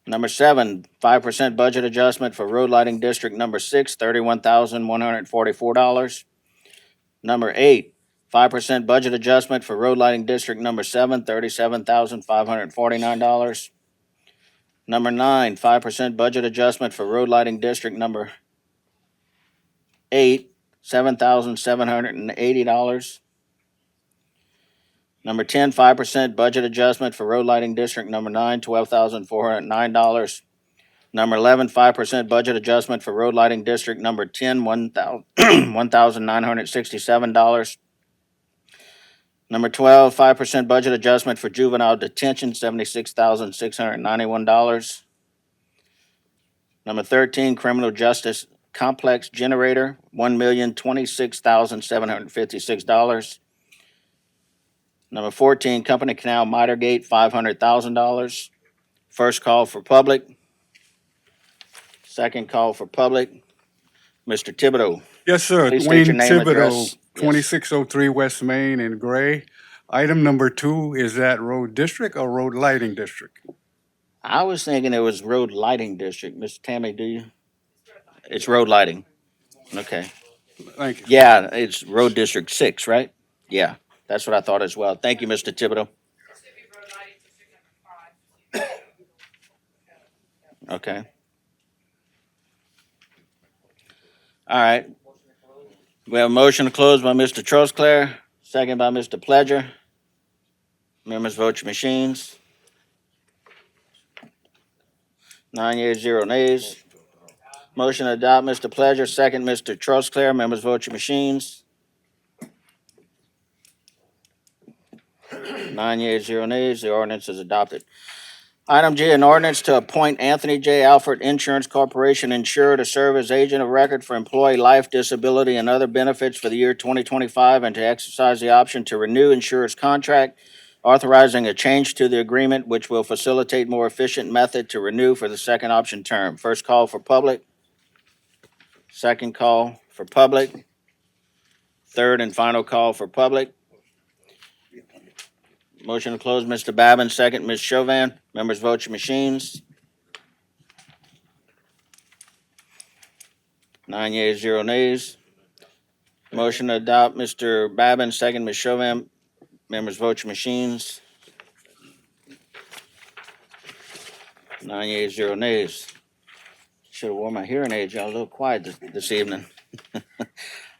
Number 7, 5% budget adjustment for road lighting district number 6, $31,144. Number 8, 5% budget adjustment for road lighting district number 7, $37,549. Number 9, 5% budget adjustment for road lighting district number 8, $7,780. Number 10, 5% budget adjustment for road lighting district number 9, $12,409. Number 11, 5% budget adjustment for road lighting district number 10, $1,967. Number 12, 5% budget adjustment for juvenile detention, $76,691. Number 13, criminal justice complex generator, $1,026,756. Number 14, Company Canal Miter Gate, $500,000. First call for public. Second call for public. Mr. Thibodeau. Yes, sir. Please state your Dwayne name, address. Thibodeau, Yes. 2603 West Main in Gray. Item number 2, is that road district or road lighting district? I was thinking it was road lighting district. Mr. Tammy, do you? It's road lighting. Okay. Thank you. Yeah, it's Road District 6, right? Yeah, that's what I thought as well. Thank you, Mr. Thibodeau. Mississippi Road Lighting District number 5. Okay. All right. We have a motion to close by Mr. Trosclair, second by Mr. Pledger. Members vote your machines. 9 yeas, 0 nays. Motion to adopt, Mr. Pledger, second, Mr. Trosclair. Members vote your machines. 9 yeas, 0 nays. The ordinance is adopted. Item G, an ordinance to appoint Anthony J. Alford Insurance Corporation insurer to serve as agent of record for employee life, disability, and other benefits for the year 2025, and to exercise the option to renew insurer's contract, authorizing a change to the agreement which will facilitate more efficient method to renew for the second option term. First call for public. Second call for public. Third and final call for public. Motion to close, Mr. Babin, second, Ms. Chauvin. Members vote your machines. 9 yeas, 0 nays. Motion to adopt, Mr. Babin, second, Ms. Chauvin. Members vote your machines. 9 yeas, 0 nays. Should have worn my hearing aids. Y'all a little quiet this evening.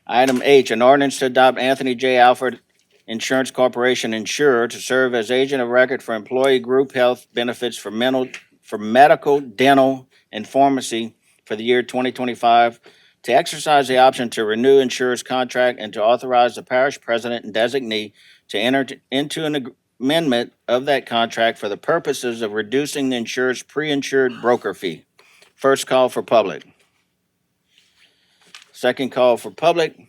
Item H, an ordinance to adopt Anthony J. Alford Insurance Corporation insurer to serve as agent of record for employee group health benefits for medical, dental, and pharmacy for the year 2025, to exercise the option to renew insurer's contract and to authorize the parish president and designee to enter into an amendment of that contract for the purposes of reducing the insurer's pre-insured broker fee. First call for public. Second call for public.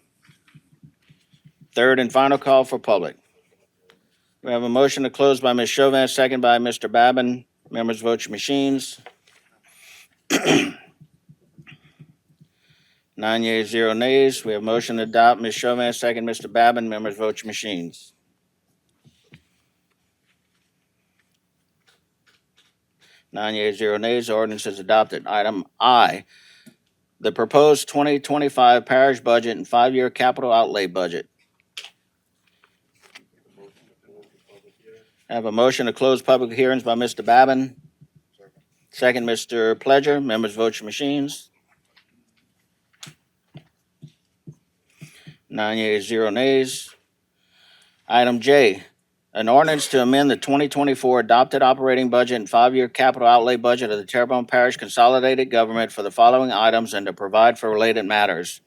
Third and final call for public. We have a motion to close by Ms. Chauvin, second by Mr. Babin. Members vote your machines. 9 yeas, 0 nays. We have a motion to adopt, Ms. Chauvin, second, Mr. Babin. Members vote your machines. 9 yeas, 0 nays. The ordinance is adopted. Item I, the proposed 2025 parish budget and 5-year capital outlay budget. I have a motion to close public hearings by Mr. Babin. Second, Mr. Pledger. Members vote your machines. 9 yeas, 0 nays. Item J, an ordinance to amend the 2024 adopted operating budget and 5-year capital outlay budget of the Terrebonne Parish Consolidated Government for the following items and to provide for related matters.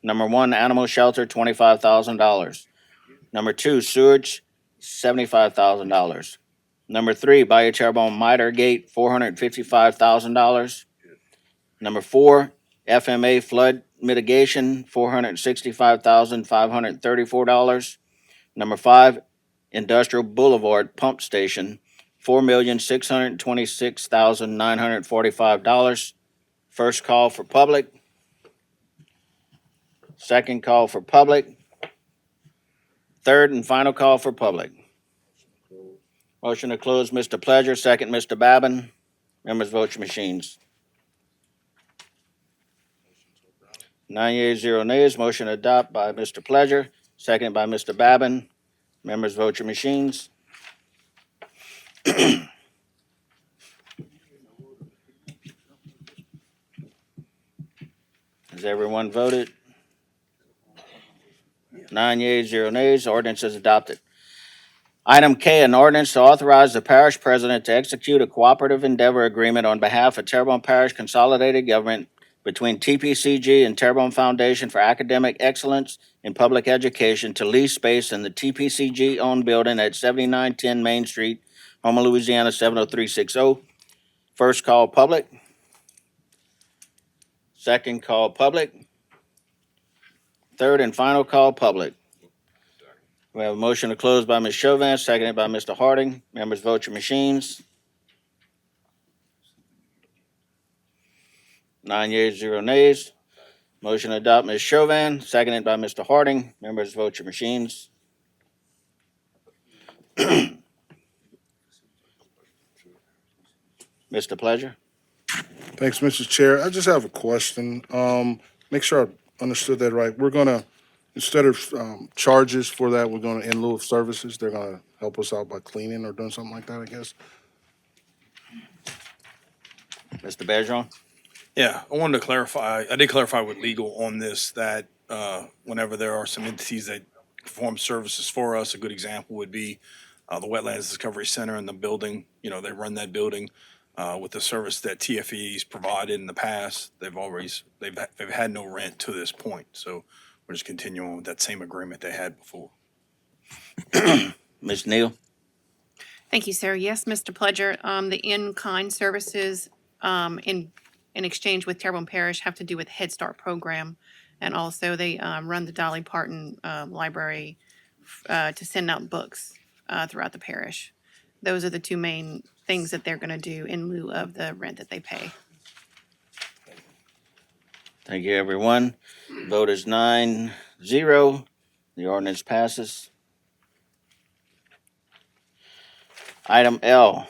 Number 1, animal shelter, $25,000. Number 2, sewage, $75,000. Number 3, Bayou Terrebonne Miter Gate, $455,000. Number 4, FMA flood mitigation, $465,534. Number 5, Industrial Boulevard Pump Station, $4,626,945. First call for public. Second call for public. Third and final call for public. Motion to close, Mr. Pledger, second, Mr. Babin. Members vote your machines. 9 yeas, 0 nays. Motion to adopt by Mr. Pledger, second by Mr. Babin. Members vote your machines. Has everyone voted? 9 yeas, 0 nays. Ordinance is adopted. Item K, an ordinance to authorize the parish president to execute a cooperative endeavor agreement on behalf of Terrebonne Parish Consolidated Government between TPCG and Terrebonne Foundation for Academic Excellence in Public Education to lease space in the TPCG-owned building at 7910 Main Street, Houma, Louisiana, 70360. First call public. Second call public. Third and final call public. We have a motion to close by Ms. Chauvin, seconded by Mr. Harding. Members vote your machines. 9 yeas, 0 nays. Motion to adopt, Ms. Chauvin, seconded by Mr. Harding. Members vote your machines. Mr. Pledger. Thanks, Mr. Chair. I just have a question. Make sure I understood that right. We're gonna, instead of charges for that, we're gonna, in lieu of services, they're gonna help us out by cleaning or doing something like that, I guess? Mr. Bergeron? Yeah, I wanted to clarify, I did clarify with legal on this, that whenever there are some entities that perform services for us, a good example would be the Wetlands Discovery Center and the building, they run that building with the service that TFE's provided in the past. They've had no rent to this point, so we're just continuing with that same agreement they had before. Ms. Neal? Thank you, sir. Yes, Mr. Pledger, the in-kind services in exchange with Terrebonne Parish have to do with Head Start program. And also they run the Dolly Parton Library to send out books throughout the parish. Those are the two main things that they're going to do in lieu of the rent that they pay. Thank you, everyone. Vote is 9-0. The ordinance passes. Item L,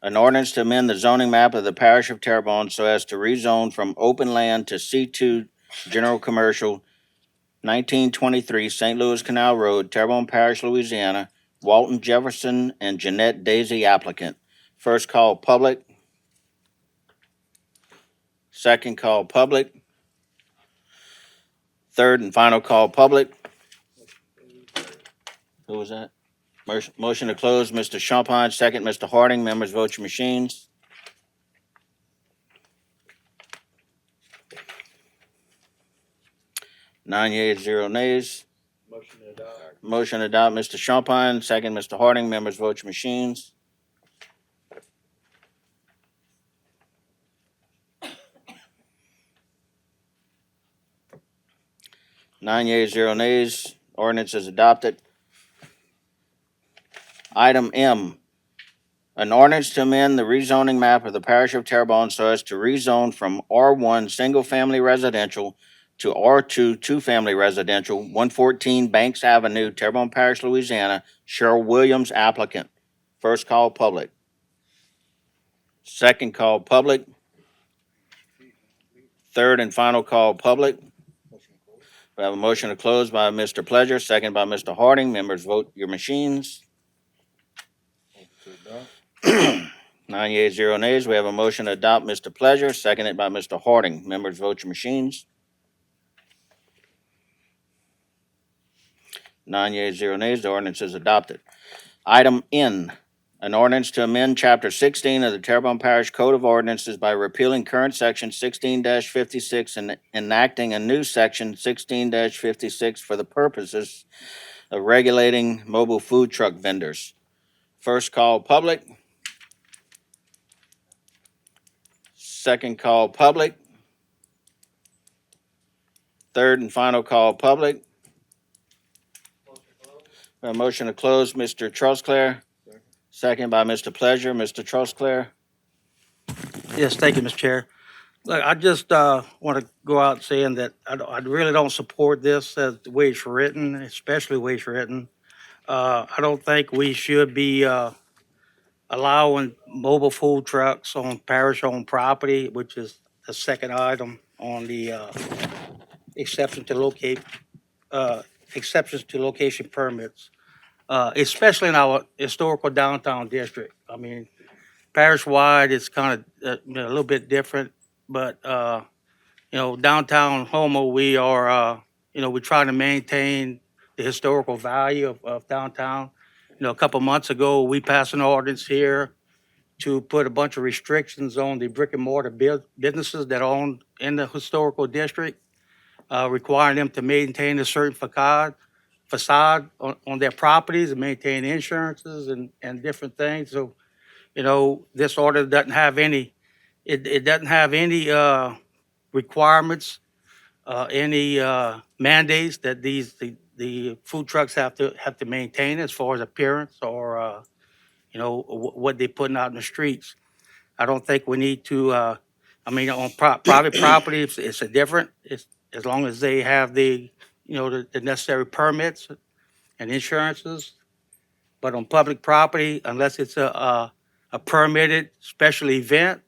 an ordinance to amend the zoning map of the parish of Terrebonne so as to rezone from open land to C2 General Commercial, 1923 St. Louis Canal Road, Terrebonne Parish, Louisiana. Walton Jefferson and Jeanette Daisy applicant. First call public. Second call public. Third and final call public. Who was that? Motion to close, Mr. Champagne, second, Mr. Harding. Members, vote your machines. Nine yeas, 0 nays. Motion to adopt, Mr. Champagne, second, Mr. Harding. Members, vote your machines. Nine yeas, 0 nays. Ordinance is adopted. Item M, an ordinance to amend the rezoning map of the parish of Terrebonne so as to rezone from R1 Single Family Residential to R2 Two-Family Residential, 114 Banks Avenue, Terrebonne Parish, Louisiana. Cheryl Williams applicant. First call public. Second call public. Third and final call public. We have a motion to close by Mr. Pledger, second by Mr. Harding. Members, vote your machines. 9 yeas, 0 nays. We have a motion to adopt, Mr. Pledger, seconded by Mr. Harding. Members, vote your machines. 9 yeas, 0 nays. The ordinance is adopted. Item N, an ordinance to amend Chapter 16 of the Terrebonne Parish Code of Ordinances by repealing current Section 16-56 and enacting a new Section 16-56 for the purposes of regulating mobile food truck vendors. First call public. Second call public. Third and final call public. A motion to close, Mr. Trosclair. Second by Mr. Pledger. Mr. Trosclair. Yes, thank you, Mr. Chair. Look, I just want to go out saying that I really don't support this as the way it's written, especially the way it's written. I don't think we should be allowing mobile food trucks on parish-owned property, which is the second item on the exceptions to location permits, especially in our historical downtown district. I mean, parish-wide, it's kind of a little bit different, but downtown Houma, we are, we're trying to maintain the historical value of downtown. A couple months ago, we passed an ordinance here to put a bunch of restrictions on the brick and mortar businesses that own in the historical district, requiring them to maintain a certain facade on their properties and maintain insurances and different things. So, this order doesn't have any, it doesn't have any requirements, any mandates that the food trucks have to maintain as far as appearance or what they're putting out in the streets. I don't think we need to. On private property, it's a different. It's as long as they have the necessary permits and insurances. But on public property, unless it's a permitted special event,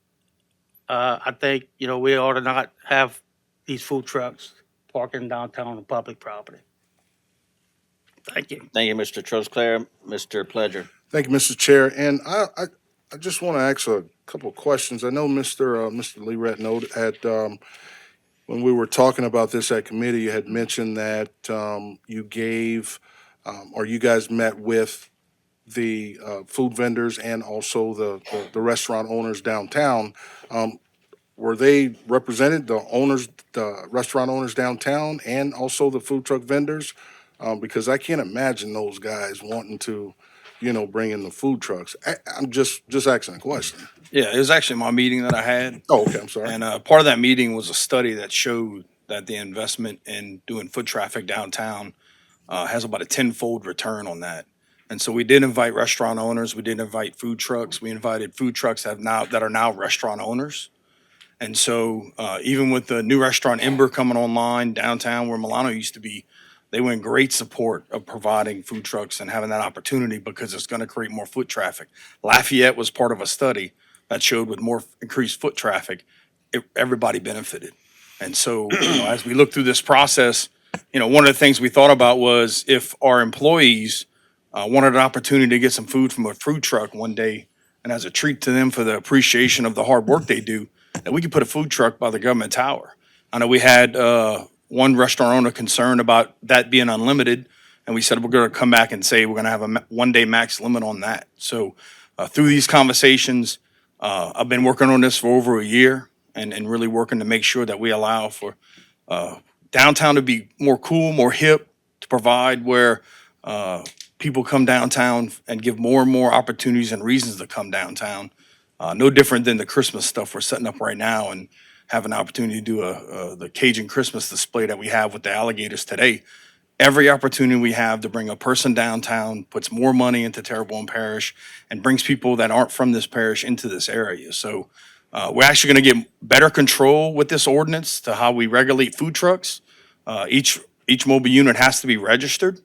I think, we ought to not have these food trucks parking downtown on public property. Thank you. Thank you, Mr. Trosclair. Mr. Pledger. Thank you, Mr. Chair. And I just want to ask a couple of questions. I know Mr. Lee noted when we were talking about this at committee, you had mentioned that you gave, or you guys met with the food vendors and also the restaurant owners downtown. Were they represented, the restaurant owners downtown and also the food truck vendors? Because I can't imagine those guys wanting to, bring in the food trucks. I'm just asking a question. Yeah, it was actually my meeting that I had. Oh, okay, I'm sorry. And part of that meeting was a study that showed that the investment in doing foot traffic downtown has about a tenfold return on that. And so we did invite restaurant owners. We did invite food trucks. We invited food trucks that are now restaurant owners. And so even with the new restaurant Ember coming online downtown where Milano used to be, they were in great support of providing food trucks and having that opportunity because it's going to create more foot traffic. Lafayette was part of a study that showed with more increased foot traffic, everybody benefited. And so, as we look through this process, one of the things we thought about was if our employees wanted an opportunity to get some food from a food truck one day, and as a treat to them for the appreciation of the hard work they do, that we could put a food truck by the government tower. I know we had one restaurant owner concerned about that being unlimited, and we said we're going to come back and say we're going to have a one-day max limit on that. So through these conversations, I've been working on this for over a year and really working to make sure that we allow for downtown to be more cool, more hip, to provide where people come downtown and give more and more opportunities and reasons to come downtown. No different than the Christmas stuff we're setting up right now and have an opportunity to do the Cajun Christmas display that we have with the alligators today. Every opportunity we have to bring a person downtown puts more money into Terrebonne Parish and brings people that aren't from this parish into this area. So we're actually going to get better control with this ordinance to how we regulate food trucks. Each mobile unit has to be registered.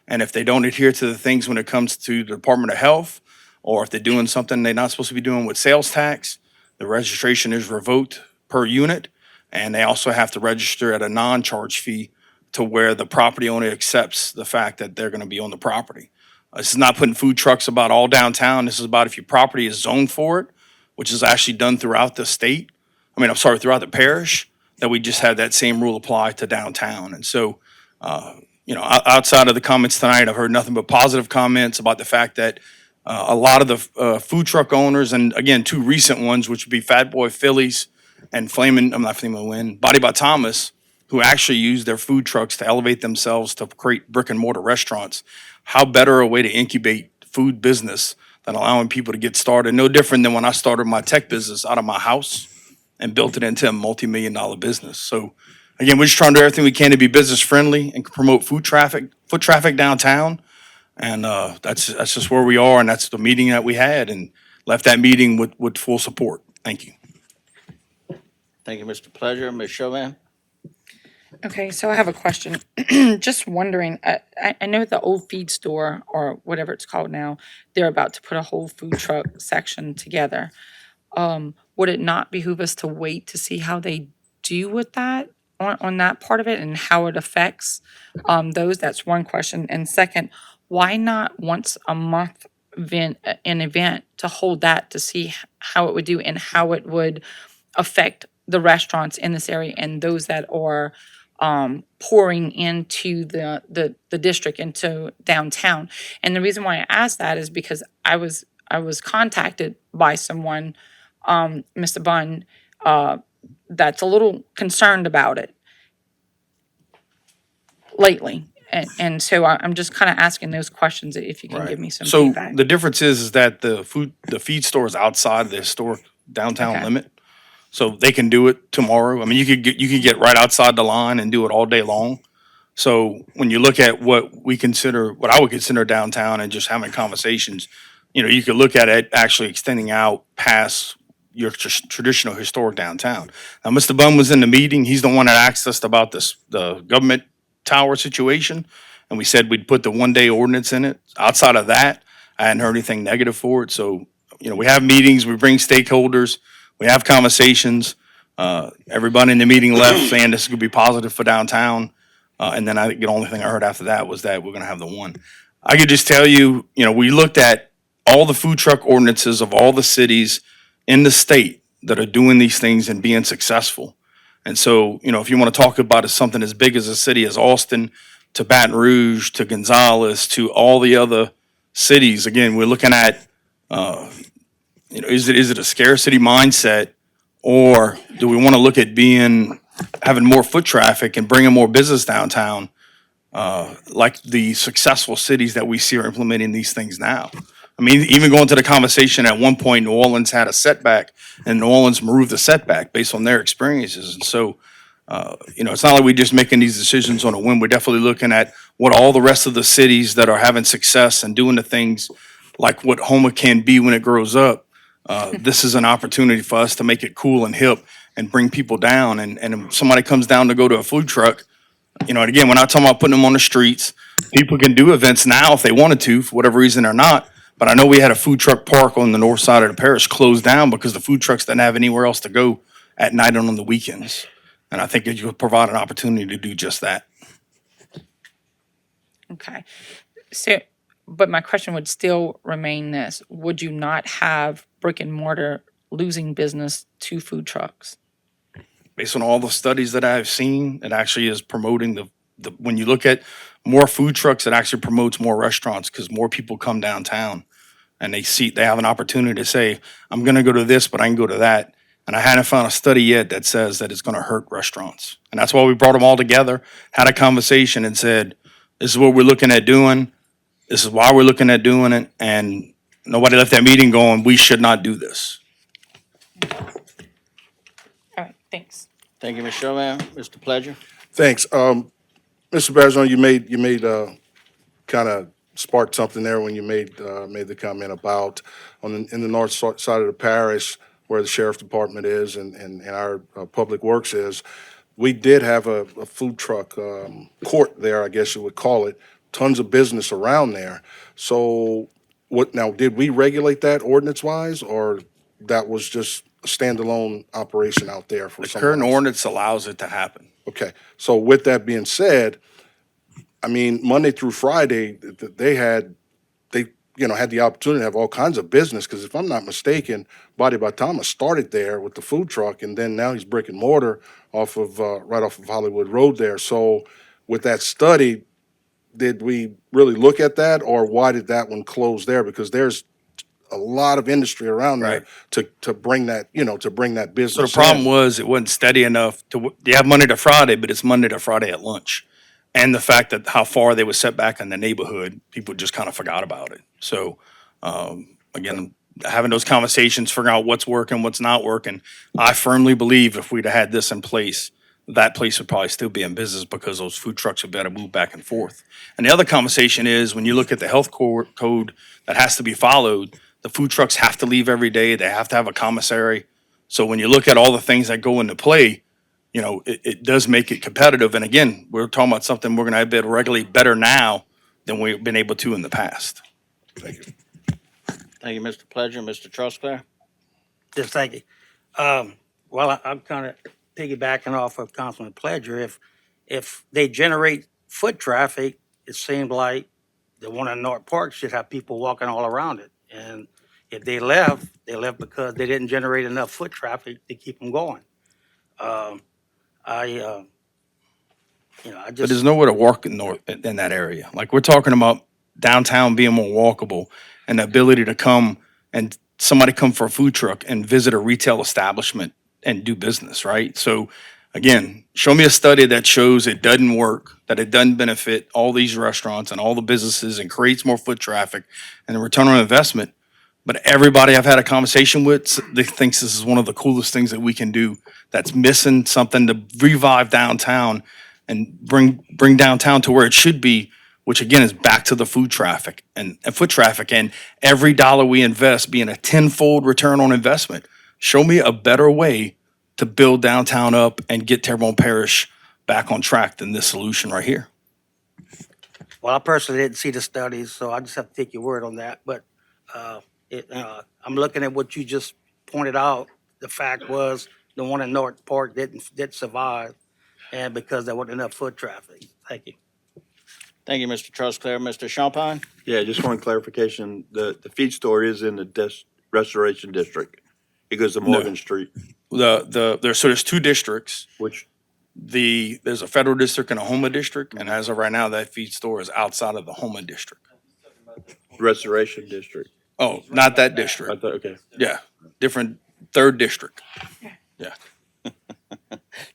And if they don't adhere to the things when it comes to the Department of Health, or if they're doing something they're not supposed to be doing with sales tax, the registration is revoked per unit. And they also have to register at a non-charge fee to where the property owner accepts the fact that they're going to be on the property. This is not putting food trucks about all downtown. This is about if your property is zoned for it, which is actually done throughout the state. Throughout the parish, that we just have that same rule apply to downtown. And so, outside of the comments tonight, I've heard nothing but positive comments about the fact that a lot of the food truck owners, and again, two recent ones, which would be Fat Boy Phillies and Body by Thomas, who actually use their food trucks to elevate themselves to create brick and mortar restaurants. How better a way to incubate food business than allowing people to get started? No different than when I started my tech business out of my house and built it into a multi-million-dollar business. So again, we're just trying to do everything we can to be business friendly and promote foot traffic downtown. And that's just where we are, and that's the meeting that we had, and left that meeting with full support. Thank you. Thank you, Mr. Pledger. Ms. Chauvin? Okay, so I have a question. Just wondering, I know the old feed store or whatever it's called now, they're about to put a whole food truck section together. Would it not behoove us to wait to see how they do with that on that part of it and how it affects those? That's one question. And second, why not once a month an event to hold that to see how it would do and how it would affect the restaurants in this area and those that are pouring into the district, into downtown? And the reason why I asked that is because I was contacted by someone, Mr. Bunn, that's a little concerned about it lately. And so I'm just kind of asking those questions, if you can give me some So feedback. the difference is that the feed store is outside the historic downtown Okay. limit. So they can do it tomorrow. I mean, you could get right outside the line and do it all day long. So when you look at what I would consider downtown and just having conversations, you could look at it actually extending out past your traditional historic downtown. Now, Mr. Bunn was in the meeting. He's the one that asked us about the government tower situation. And we said we'd put the one-day ordinance in it. Outside of that, I hadn't heard anything negative for it. So, we have meetings, we bring stakeholders. We have conversations. Everybody in the meeting left saying this is going to be positive for downtown. And then the only thing I heard after that was that we're going to have the one. I could just tell you, we looked at all the food truck ordinances of all the cities in the state that are doing these things and being successful. And so, if you want to talk about something as big as a city as Austin, to Baton Rouge, to Gonzales, to all the other cities, again, we're looking at, is it a scarcity mindset, or do we want to look at having more foot traffic and bringing more business downtown, like the successful cities that we see are implementing these things now? I mean, even going to the conversation, at one point, New Orleans had a setback, and New Orleans removed the setback based on their experiences. And so, it's not like we're just making these decisions on a whim. We're definitely looking at what all the rest of the cities that are having success and doing the things like what Houma can be when it grows up. This is an opportunity for us to make it cool and hip and bring people down. And if somebody comes down to go to a food truck, and again, we're not talking about putting them on the streets. People can do events now if they wanted to, for whatever reason or not. But I know we had a food truck park on the north side of the parish closed down because the food trucks didn't have anywhere else to go at night and on the weekends. And I think that you would provide an opportunity to do just that. Okay. So, but my question would still remain this: would you not have brick and mortar losing business to food trucks? Based on all the studies that I've seen, it actually is promoting the when you look at more food trucks, it actually promotes more restaurants because more people come downtown and they have an opportunity to say, I'm going to go to this, but I can go to that. And I hadn't found a study yet that says that it's going to hurt restaurants. And that's why we brought them all together, had a conversation and said, this is what we're looking at doing. This is why we're looking at doing it. And nobody left that meeting going, we should not do this. All right, thanks. Thank you, Ms. Chauvin. Mr. Pledger? Thanks. Mr. Barzon, you made kind of sparked something there when you made the comment about in the north side of the parish where the sheriff department is and our public works is. We did have a food truck court there, I guess you would call it. Tons of business around there. So did we regulate that ordinance wise, or that was just a standalone operation out there for The someone current else? ordinance allows it to happen. Okay, so with that being said, I mean, Monday through Friday, they had the opportunity to have all kinds of business, because if I'm not mistaken, Badi Batama started there with the food truck, and then now he's brick and mortar right off of Hollywood Road there. So with that study, did we really look at that, or why did that one close there? Because there's a lot of industry around there to bring that, to bring that So business the problem in. was it wasn't steady enough you have Monday to Friday, but it's Monday to Friday at lunch. And the fact that how far they were set back in the neighborhood, people just kind of forgot about it. So, again, having those conversations, figuring out what's working, what's not working. I firmly believe if we'd have had this in place, that place would probably still be in business because those food trucks would be able to move back and forth. And the other conversation is when you look at the health code that has to be followed, the food trucks have to leave every day. They have to have a commissary. So when you look at all the things that go into play, it does make it competitive. And again, we're talking about something we're going to have to regulate better now than we've been able to in the past. Thank you. Thank you, Mr. Pledger. Mr. Trustclair? Just thank you. Well, I'm kind of piggybacking off of Councilman Pledger. If they generate foot traffic, it seemed like the one in North Park should have people walking all around it. And if they left because they didn't generate enough foot traffic to keep them going. I But just. there's nowhere to walk in that area. Like we're talking about downtown being more walkable and the ability to come and somebody come for a food truck and visit a retail establishment and do business, right? So again, show me a study that shows it doesn't work, that it doesn't benefit all these restaurants and all the businesses and creates more foot traffic and the return on investment. But everybody I've had a conversation with, they thinks this is one of the coolest things that we can do that's missing something to revive downtown and bring downtown to where it should be, which again is back to the food traffic and foot traffic, and every dollar we invest being a tenfold return on investment. Show me a better way to build downtown up and get Terrebonne Parish back on track than this solution right here. Well, I personally didn't see the studies, so I just have to take your word on that. But I'm looking at what you just pointed out the fact was the one in North Park didn't survive, and because there wasn't enough foot traffic. Thank you. Thank you, Mr. Trustclair. Mr. Champagne? Yeah, just one clarification. The feed store is in the restoration district. It goes to No. Morgan Street, There's two districts. which, There's a federal district and a Homa district, and as of right now, that feed store is outside of the Homa district. restoration district. Oh, not that I district. thought, okay. Yeah, different, third district.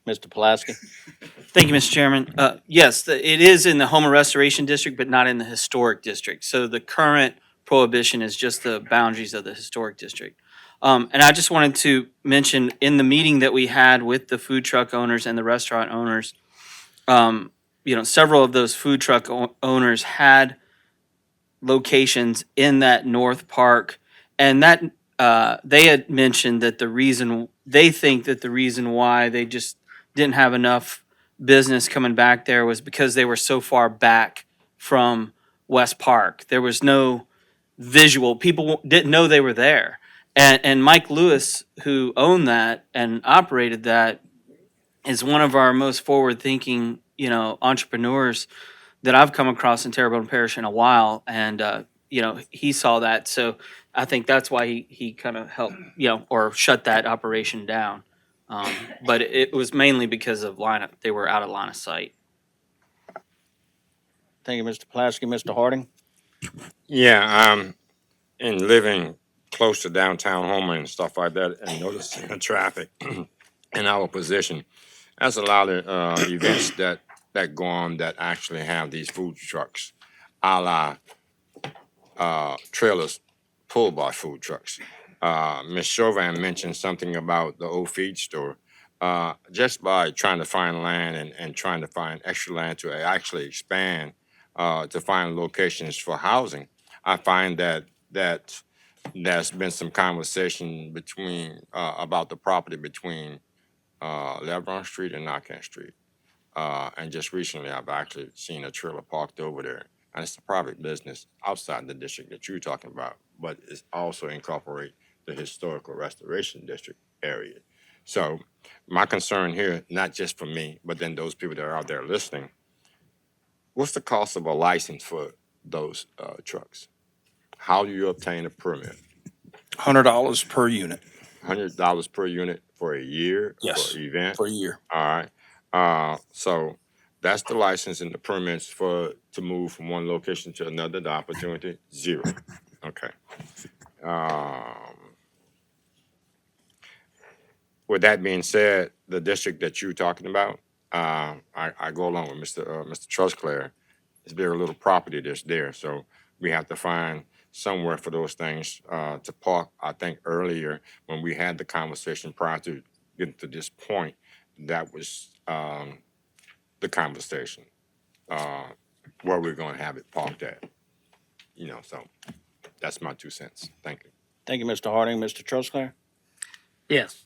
Mr. Pulaski? Thank you, Mr. Chairman. Yes, it is in the Homa Restoration District, but not in the Historic District. So the current prohibition is just the boundaries of the Historic District. And I just wanted to mention, in the meeting that we had with the food truck owners and the restaurant owners, several of those food truck owners had locations in that North Park, and that they had mentioned that they think that the reason why they just didn't have enough business coming back there was because they were so far back from West Park. There was no visual. People didn't know they were there. And Mike Lewis, who owned that and operated that, is one of our most forward-thinking, entrepreneurs that I've come across in Terrebonne Parish in a while. And, he saw that. So I think that's why he kind of helped, or shut that operation down. But it was mainly because of they were out of line of sight. Thank you, Mr. Pulaski. Mr. Harding? Yeah, in living close to downtown Houma and stuff like that, and noticing the traffic in our position, there's a lot of events that go on that actually have these food trucks, a la trailers pulled by food trucks. Ms. Chauvin mentioned something about the old feed store. Just by trying to find land and trying to find extra land to actually expand, to find locations for housing, I find that there's been some conversation about the property between Lebron Street and Narcan Street. And just recently, I've actually seen a trailer parked over there. And it's a private business outside the district that you're talking about, but it's also incorporate the historical restoration district area. So my concern here, not just for me, but then those people that are out there listening, what's the cost of a license for those trucks? How do you obtain a permit? $100 per unit. $100 per unit for a year? Yes, For an event? for a year. All right. So that's the license and the permits to move from one location to another, the opportunity, zero. Okay. With that being said, the district that you're talking about, I go along with Mr. Trustclair. It's very little property that's there, so we have to find somewhere for those things to park. I think earlier when we had the conversation prior to getting to this point, that was the conversation where we're going to have it parked at. So that's my 2 cents. Thank you. Thank you, Mr. Harding. Mr. Trustclair? Yes,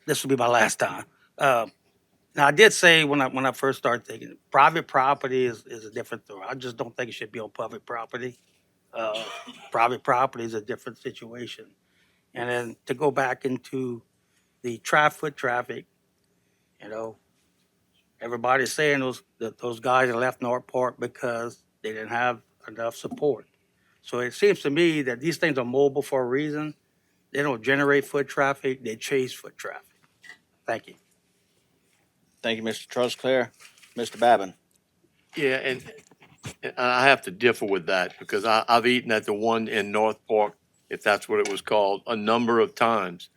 this will be my last time. Now, I did say when I first started thinking, private property is a different story. I just don't think it should be on public property. Private property is a different situation. And then to go back into the foot traffic, everybody's saying those guys left North Park because they didn't have enough support. So it seems to me that these things are mobile for a reason. They don't generate foot traffic, they chase foot traffic. Thank you. Thank you, Mr. Trustclair. Mr. Babin? Yeah, and I have to differ with that because I've eaten at the one in North Park, if that's what it was called, a number of times.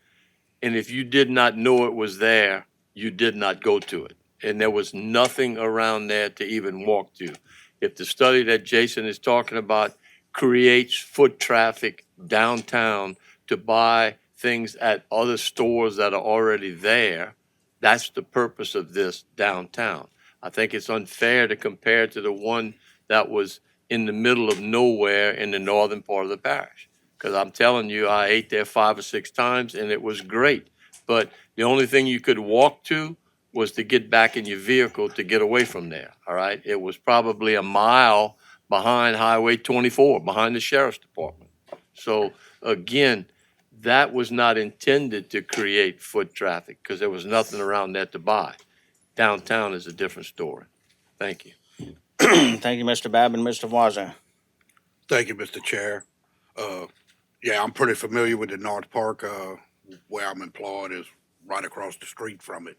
And if you did not know it was there, you did not go to it. And there was nothing around there to even walk to. If the study that Jason is talking about creates foot traffic downtown to buy things at other stores that are already there, that's the purpose of this downtown. I think it's unfair to compare to the one that was in the middle of nowhere in the northern part of the parish. Because I'm telling you, I ate there 5 or 6 times and it was great. But the only thing you could walk to was to get back in your vehicle to get away from there, all right? It was probably a mile behind Highway 24, behind the sheriff's department. So again, that was not intended to create foot traffic because there was nothing around there to buy. Downtown is a different story. Thank you. Thank you, Mr. Babin. Mr. Voisin. Thank you, Mr. Chair. Yeah, I'm pretty familiar with the North Park. Where I'm employed is right across the street from it.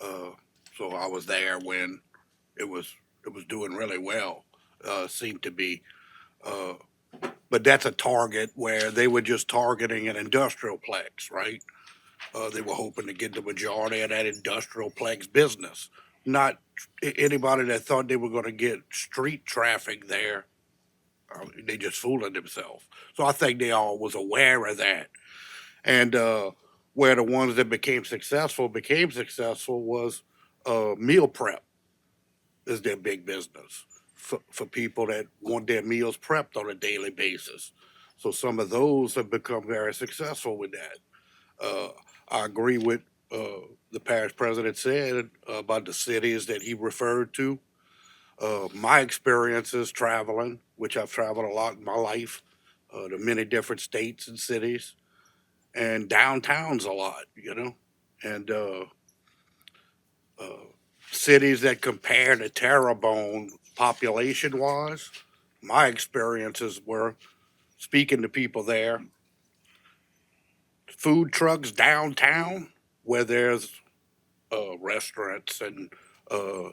So I was there when it was doing really well. Seemed to be, but that's a target where they were just targeting an industrial plex, right? They were hoping to get the majority of that industrial plex business, not anybody that thought they were going to get street traffic there. They just fooling themselves. So I think they all was aware of that. And where the ones that became successful was meal prep is their big business for people that want their meals prepped on a daily basis. So some of those have become very successful with that. I agree with the parish president said about the cities that he referred to. My experiences traveling, which I've traveled a lot in my life, to many different states and cities, and downtowns a lot, and cities that compare to Terrebonne population-wise. My experiences were speaking to people there, food trucks downtown where there's restaurants and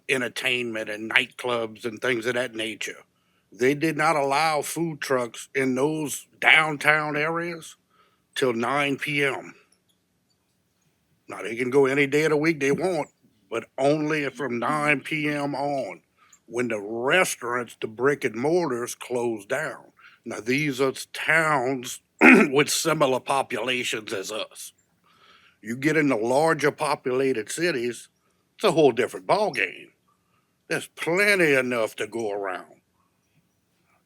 entertainment and nightclubs and things of that nature. They did not allow food trucks in those downtown areas till 9 p.m. Now, they can go any day of the week they want, but only from 9 p.m. on, when the restaurants, the brick and mortars, close down. Now, these are towns with similar populations as us. You get into larger populated cities, it's a whole different ballgame. There's plenty enough to go around.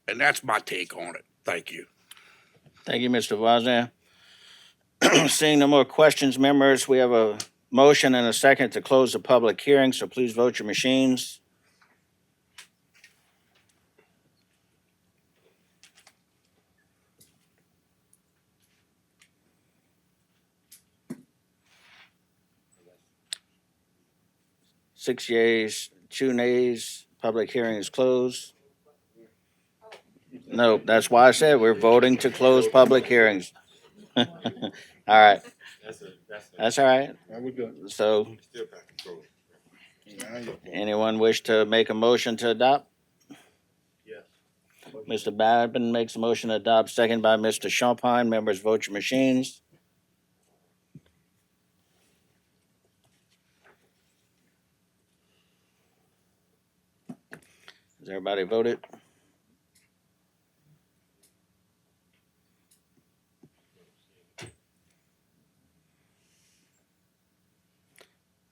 And that's my take on it. Thank you. Thank you, Mr. Voisin. Seeing no more questions, members, we have a motion and a second to close the public hearing, so please vote your machines. Six yeas, 2 nays, public hearing is closed. No, that's why I said we're voting to close public hearings. All right, that's all right. So, anyone wish to make a motion to adopt? Yes. Mr. Babin makes a motion to adopt, second by Mr. Champagne. Members, vote your machines. Has everybody voted?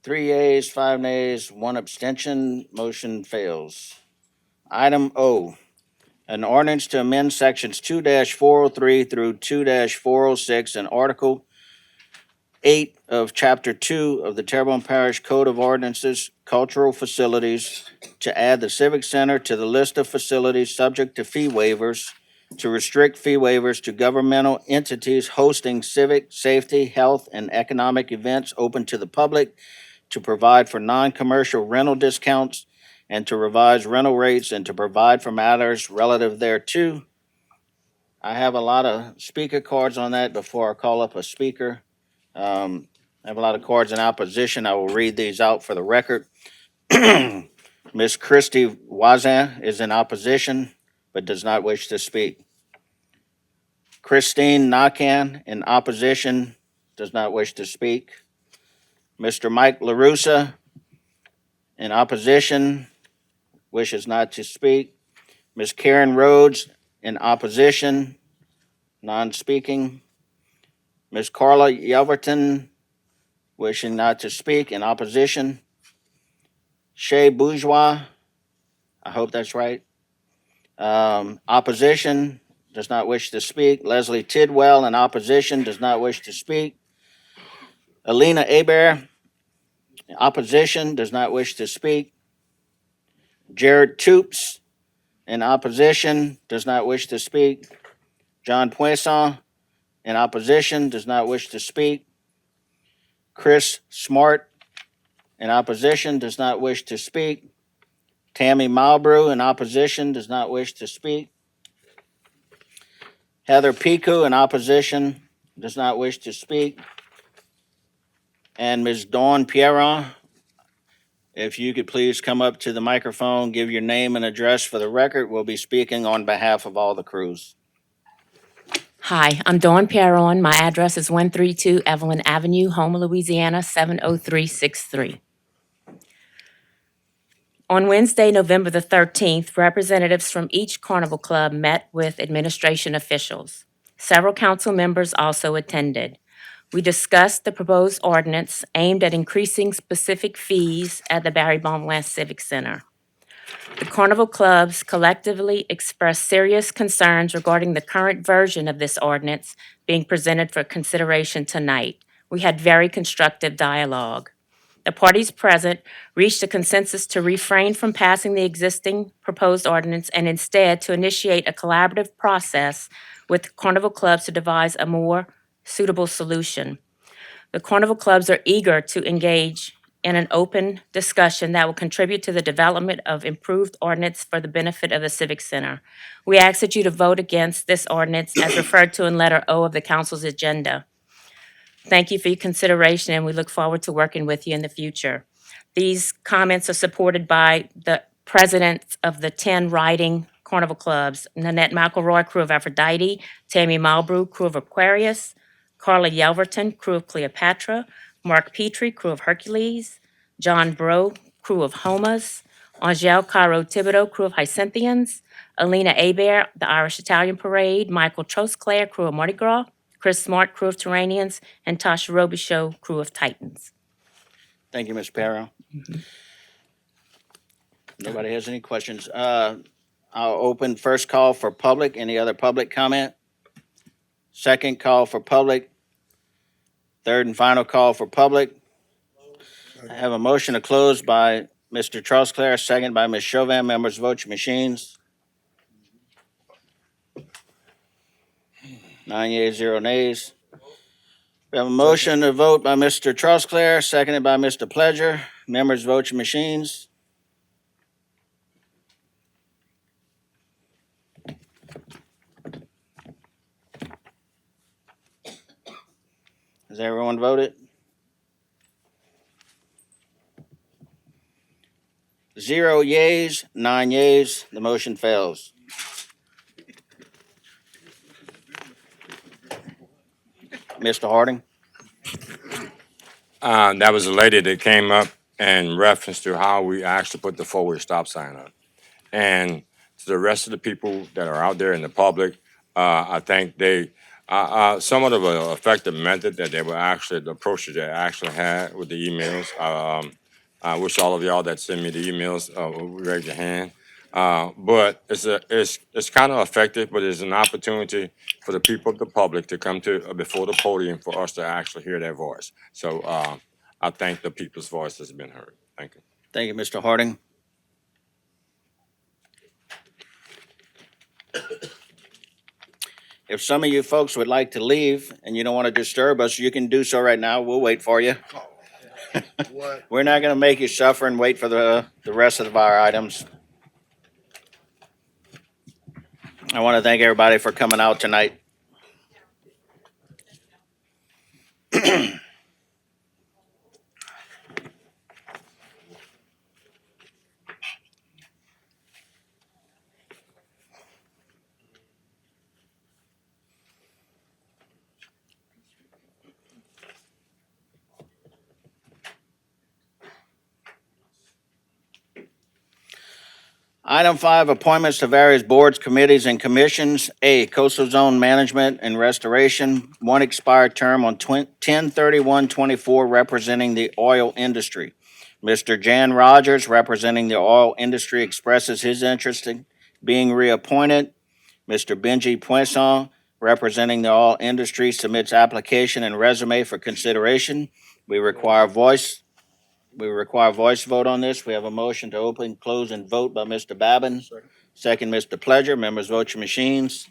Three yeas, 5 nays, 1 abstention, motion fails. Item O, an ordinance to amend sections 2-403 through 2-406 and Article 8 of Chapter 2 of the Terrebonne Parish Code of Ordinances, Cultural Facilities, to add the Civic Center to the list of facilities subject to fee waivers, to restrict fee waivers to governmental entities hosting civic, safety, health, and economic events open to the public, to provide for non-commercial rental discounts, and to revise rental rates, and to provide for matters relative thereto. I have a lot of speaker cards on that before I call up a speaker. I have a lot of cards in opposition. I will read these out for the record. Ms. Christy Wazan is in opposition, but does not wish to speak. Christine Nakan in opposition, does not wish to speak. Mr. Mike LaRussa in opposition, wishes not to speak. Ms. Karen Rhodes in opposition, non-speaking. Ms. Carla Yelverton, wishing not to speak, in opposition. Shay Bourgeois, I hope that's right. Opposition, does not wish to speak. Leslie Tidwell in opposition, does not wish to speak. Alina Hebert, opposition, does not wish to speak. Jared Toops in opposition, does not wish to speak. John Poisson in opposition, does not wish to speak. Chris Smart, in opposition, does not wish to speak. Tammy Malbrew, in opposition, does not wish to speak. Heather Piku, in opposition, does not wish to speak. And Ms. Dawn Pierron, if you could please come up to the microphone, give your name and address for the record. We'll be speaking on behalf of all the crews. Hi, I'm Dawn Perron. My address is 132 Evelyn Avenue, Houma, Louisiana, 70363. On Wednesday, November the 13th, representatives from each Carnival Club met with administration officials. Several council members also attended. We discussed the proposed ordinance aimed at increasing specific fees at the Barry Bonblanc Civic Center. The Carnival Clubs collectively expressed serious concerns regarding the current version of this ordinance being presented for consideration tonight. We had very constructive dialogue. The parties present reached a consensus to refrain from passing the existing proposed ordinance and instead to initiate a collaborative process with Carnival Clubs to devise a more suitable solution. The Carnival Clubs are eager to engage in an open discussion that will contribute to the development of improved ordinance for the benefit of the Civic Center. We ask that you to vote against this ordinance as referred to in letter O of the council's agenda. Thank you for your consideration, and we look forward to working with you in the future. These comments are supported by the presidents of the 10 riding Carnival Clubs: Nanette McElroy, crew of Aphrodite; Tammy Malbrew, crew of Aquarius; Carla Yelverton, crew of Cleopatra; Mark Petrie, crew of Hercules; John Bro, crew of Homas; Angel Cairo Thibodeau, crew of Hyacintians; Alina Hebert, the Irish Italian Parade; Michael Trosclair, crew of Mardi Gras; Chris Smart, crew of Terranians; and Tasha Robichaud, crew of Titans. Thank you, Ms. Perro. Nobody has any questions. I'll open first call for public. Any other public comment? Second call for public. Third and final call for public. I have a motion to close by Mr. Trosclair, second by Ms. Chauvin. Members, vote your machines. 9 yeas, 0 nays. We have a motion to vote by Mr. Trosclair, seconded by Mr. Pledger. Members, vote your machines. Has everyone voted? 0 yeas, 9 yeas. The motion fails. Mr. Harding? That was a lady that came up in reference to how we actually put the four-way stop sign up. And to the rest of the people that are out there in the public, I think they, somewhat of an effective method that they were actually, the approach that they actually had with the emails. I wish all of y'all that send me the emails, raise your hand. But it's kind of effective, but it's an opportunity for the people of the public to come to before the podium for us to actually hear their voice. So I think the people's voice has been heard. Thank you. Thank you, Mr. Harding. If some of you folks would like to leave and you don't want to disturb us, you can do so right now. We'll wait for you. We're not going to make you suffer and wait for the rest of our items. I want to thank everybody for coming out tonight. Item 5, appointments to various boards, committees, and commissions. A, Coastal Zone Management and Restoration, one expired term on 10/31/24, representing the oil industry. Mr. Jan Rogers, representing the oil industry, expresses his interest in being reappointed. Mr. Benji Poisson, representing the oil industry, submits application and resume for consideration. We require voice vote on this. We have a motion to open, close, and vote by Mr. Babin. Second, Mr. Pledger. Members, vote your machines.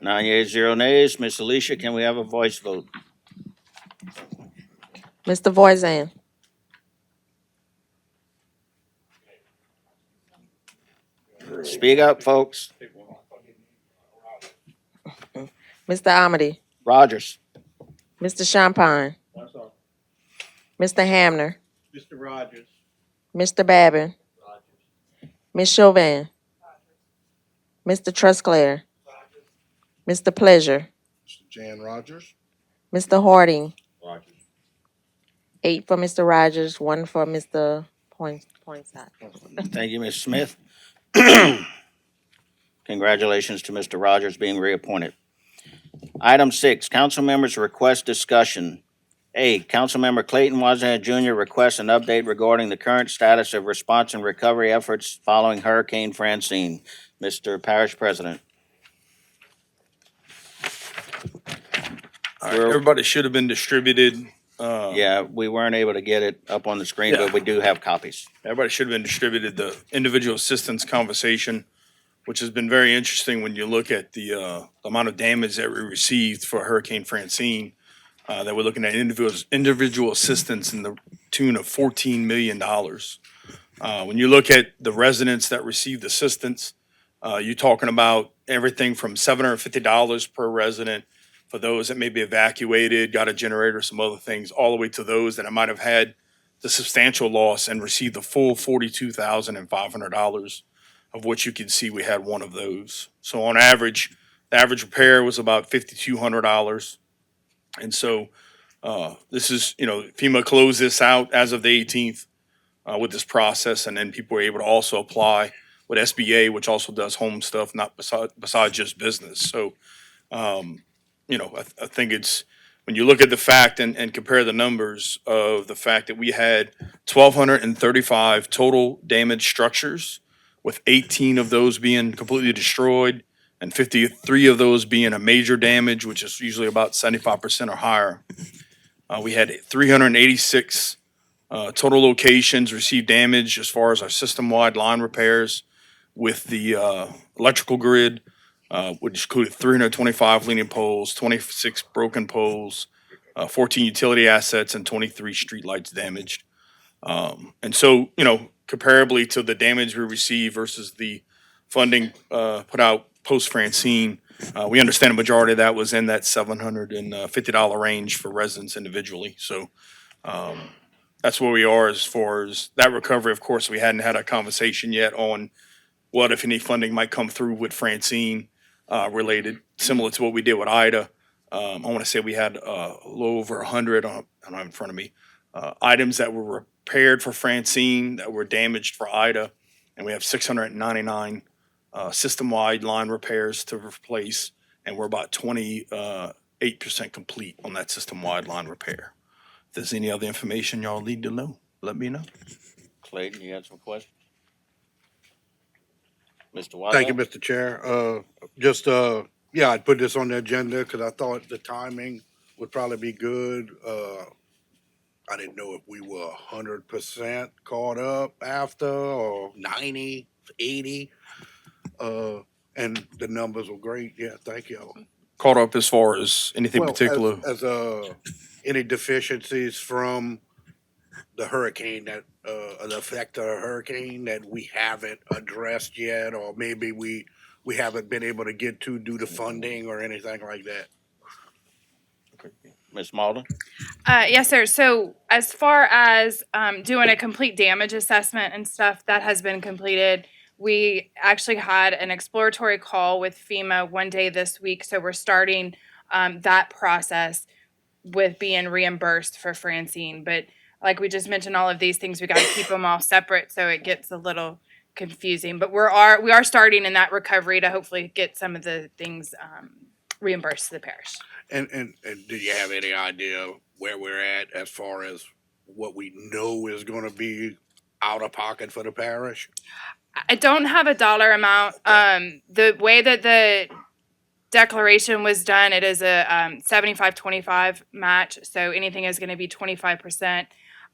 9 yeas, 0 nays. Miss Alicia, can we have a voice vote? Mr. Voisin, Speak up, folks. Mr. Amity, Rogers. Mr. Champagne, Mr. Hamner, Mr. Rogers. Mr. Babin, Ms. Chauvin, Mr. Trusclair, Mr. Pleasure, Mr. Jan Rogers? Mr. Harding, Rogers. 8 for Mr. Rogers, 1 for Mr. Poinsett. Thank you, Ms. Smith. Congratulations to Mr. Rogers being reappointed. Item 6, council members request discussion. A, Councilmember Clayton Wazan Jr. requests an update regarding the current status of response and recovery efforts following Hurricane Francine. Mr. Parish President. All right, everybody should have been distributed. Yeah, we weren't able to get it up on the screen, Yeah. but we do have copies. Everybody should have been distributed the individual assistance conversation, which has been very interesting when you look at the amount of damage that we received for Hurricane Francine. That we're looking at individual assistance in the tune of $14 million. When you look at the residents that received assistance, you're talking about everything from $750 per resident for those that may be evacuated, got a generator, some other things, all the way to those that might have had the substantial loss and received the full $42,500, of which you can see we had one of those. So on average, the average repair was about $5,200. And so this is, FEMA closed this out as of the 18th with this process, and then people were able to also apply with SBA, which also does home stuff, not besides just business. So, I think it's, when you look at the fact and compare the numbers of the fact that we had 1,235 total damaged structures, with 18 of those being completely destroyed, and 53 of those being a major damage, which is usually about 75% or higher. We had 386 total locations receive damage as far as our system-wide line repairs with the electrical grid, which included 325 leaning poles, 26 broken poles, 14 utility assets, and 23 streetlights damaged. And so, comparably to the damage we received versus the funding put out post-Francine, we understand a majority of that was in that $750 range for residents individually. So that's where we are as far as that recovery. Of course, we hadn't had a conversation yet on what, if any, funding might come through with Francine related, similar to what we did with Ida. I want to say we had a little over 100, I don't have in front of me, items that were repaired for Francine that were damaged for Ida. And we have 699 system-wide line repairs to replace, and we're about 28% complete on that system-wide line repair. If there's any other information y'all need to know, let me know. Clayton, you had some questions? Mr. Wazan? Thank you, Mr. Chair. I'd put this on the agenda because I thought the timing would probably be good. I didn't know if we were 100% caught up after, or 90, 80. And the numbers were great. Yeah, thank you. Caught up as far as anything Well, particular? As any deficiencies from the hurricane that, the effect of the hurricane that we haven't addressed yet, or maybe we haven't been able to get to due to funding or anything like that. Ms. Malden? Yes, sir. So as far as doing a complete damage assessment and stuff, that has been completed. We actually had an exploratory call with FEMA one day this week, so we're starting that process with being reimbursed for Francine. But like we just mentioned, all of these things, we got to keep them all separate, so it gets a little confusing. But we are starting in that recovery to hopefully get some of the things reimbursed to the parish. And do you have any idea where we're at as far as what we know is going to be out of pocket for the parish? I don't have a dollar amount. The way that the declaration was done, it is a 75-25 match, so anything is going to be 25%.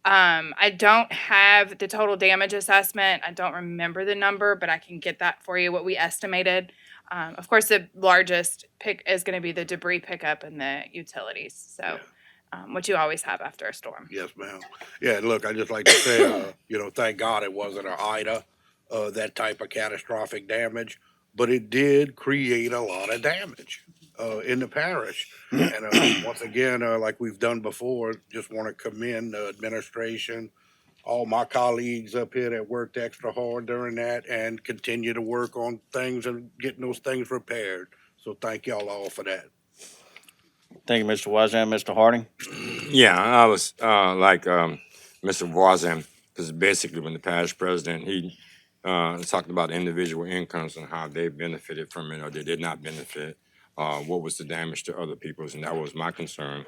I don't have the total damage assessment. I don't remember the number, but I can get that for you, what we estimated. Of course, the largest pick is going to be the debris pickup and the utilities. So, what you always have after a storm. Yes, ma'am. Yeah, look, I just like to say, thank God it wasn't a Ida, that type of catastrophic damage, but it did create a lot of damage, in the parish. And, once again, like we've done before, just want to commend the administration, all my colleagues up here that worked extra hard during that and continue to work on things and getting those things repaired. So thank y'all all for that. Thank you, Mr. Wazam. Mr. Harding? Yeah, I was Mr. Voisin, because basically when the parish president, he talked about individual incomes and how they benefited from it or they did not benefit. What was the damage to other people's, and that was my concern.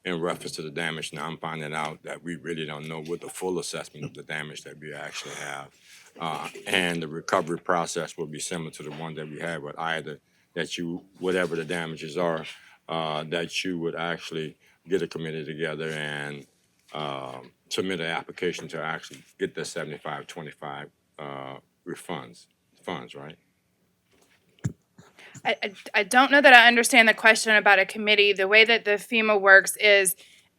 In reference to the damage, now I'm finding out that we really don't know what the full assessment of the damage that we actually have. And the recovery process will be similar to the one that we had with either that you, whatever the damages are, that you would actually get a committee together and submit an application to actually get the 75-25 funds, right? I don't know that I understand the question about a committee. The way that the FEMA works is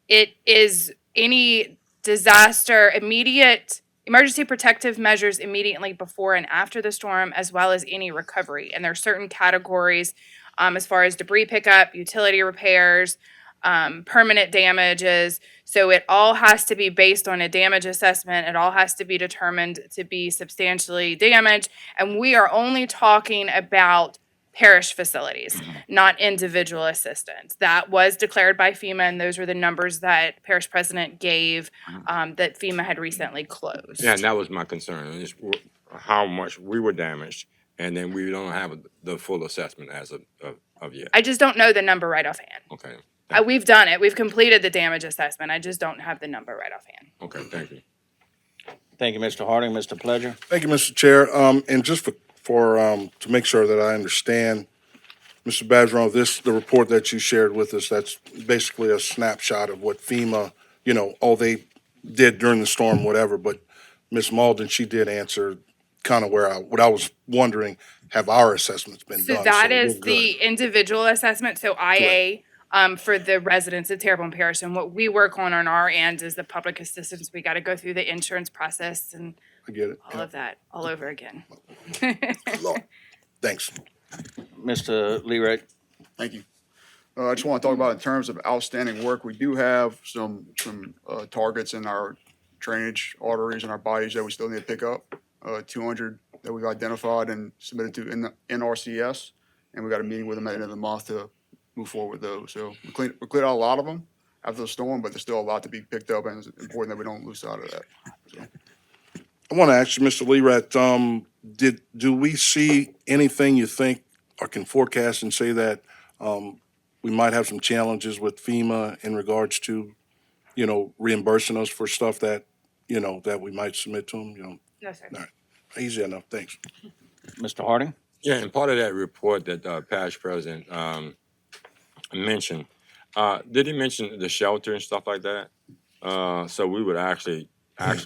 it is any disaster, immediate emergency protective measures immediately before and after the storm, as well as any recovery. And there are certain categories as far as debris pickup, utility repairs, permanent damages. So it all has to be based on a damage assessment. It all has to be determined to be substantially damaged. And we are only talking about parish facilities, not individual assistance. That was declared by FEMA, and those were the numbers that parish president gave that FEMA had recently closed. Yeah, and that was my concern, is how much we were damaged, and then we don't have the full assessment as of yet. I just don't know the number right offhand. Okay, We've done it. We've completed the damage assessment. I just don't have the number right offhand. okay, thank you. Thank you, Mr. Harding. Mr. Pledger? Thank you, Mr. Chair. And just for to make sure that I understand, Mr. Badgeron, the report that you shared with us, that's basically a snapshot of what FEMA, all they did during the storm, whatever. But Ms. Malden, she did answer kind of what I was wondering, have our assessments been done? So that we're is good. the individual assessment, so IA, for the residents of Terrebonne Parish. And what we work on our end is the public assistance. We got to go through the insurance process and I get it. all of that all over again. Lord. Thanks. Mr. Leroy? Thank you. I just want to talk about in terms of outstanding work, we do have some targets in our drainage arteries and our bodies that we still need to pick up. 200 that we've identified and submitted to NRCS, and we got a meeting with them at the end of the month to move forward with those. So we cleared out a lot of them after the storm, but there's still a lot to be picked up, and it's important that we don't lose sight of that. So. I want to ask you, Mr. Lerat, do we see anything you think or can forecast and say that we might have some challenges with FEMA in regards to, reimbursing us for stuff that, that we might submit to them? No, sir. All right. Easy enough. Thanks. Mr. Harding? Yeah, and part of that report that parish president mentioned, did he mention the shelter and stuff like that? So we would actually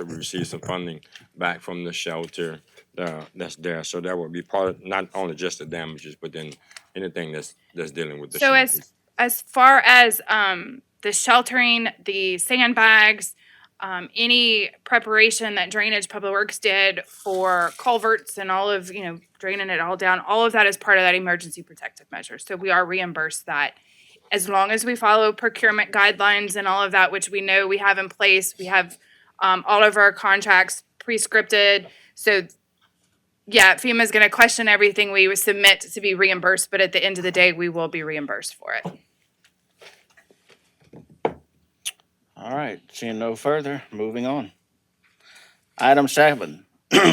receive some funding back from the shelter that's there. So that would be part of not only just the damages, but then anything that's dealing with the So shelters. as far as the sheltering, the sandbags, any preparation that Drainage Public Works did for culverts and all of, draining it all down, all of that is part of that emergency protective measure. So we are reimbursed that as long as we follow procurement guidelines and all of that, which we know we have in place. We have all of our contracts pre-scripted. So yeah, FEMA is going to question everything we would submit to be reimbursed, but at the end of the day, we will be reimbursed for it. All right, seeing no further, moving on. Item 7,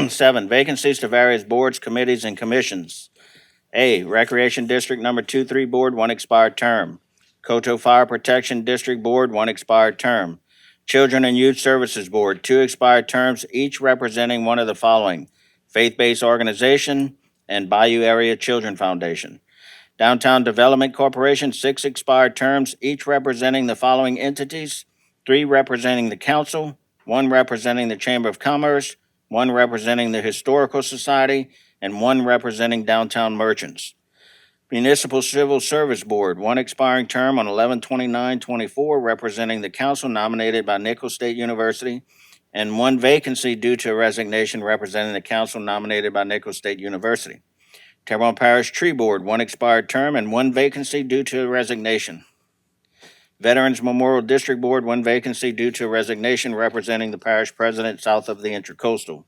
7, vacancies to various boards, committees, and commissions. A, Recreation District Number 2-3 Board, 1 expired term. Coto Fire Protection District Board, 1 expired term. Children and Youth Services Board, 2 expired terms, each representing one of the following: Faith-Based Organization and Bayou Area Children Foundation. Downtown Development Corporation, 6 expired terms, each representing the following entities: 3 representing the council, 1 representing the Chamber of Commerce, 1 representing the Historical Society, and 1 representing downtown merchants. Municipal Civil Service Board, 1 expiring term on 11/29/24, representing the council nominated by Nicholls State University, and 1 vacancy due to resignation representing the council nominated by Nicholls State University. Terrebonne Parish Tree Board, 1 expired term and 1 vacancy due to resignation. Veterans Memorial District Board, 1 vacancy due to resignation representing the parish president south of the Intercoastal.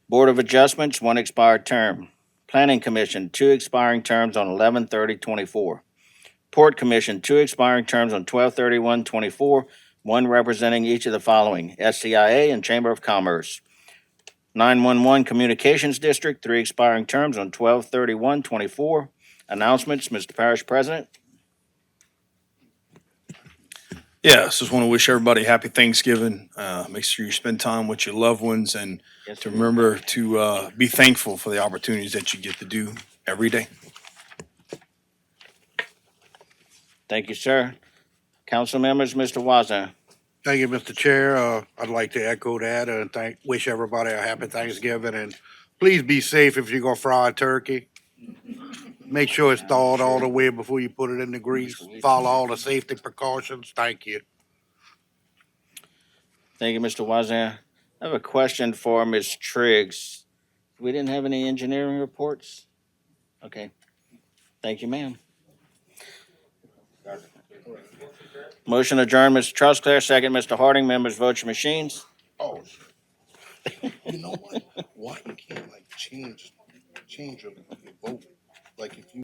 Board of Adjustments, 1 expired term. Planning Commission, 2 expiring terms on 11/30/24. Port Commission, 2 expiring terms on 12/31/24, 1 representing each of the following: SCIA and Chamber of Commerce. 911 Communications District, 3 expiring terms on 12/31/24. Announcements, Mr. Parish President. Yes, just want to wish everybody happy Thanksgiving. Make sure you spend time with your loved ones and to remember to be thankful for the opportunities that you get to do every day. Thank you, sir. Council members, Mr. Wazner. Thank you, Mr. Chair. I'd like to echo that and wish everybody a happy Thanksgiving, and please be safe if you're gonna fry a turkey. Make sure it's thawed all the way before you put it in the grease. Follow all the safety precautions. Thank you. Thank you, Mr. Wazner. I have a question for Ms. Triggs. We didn't have any engineering reports? Okay. Thank you, ma'am. Motion adjourned, Mr. Trusclair, second, Mr. Harding. Members, vote your machines. Oh, you know what? Why you can't like change your vote? Like if you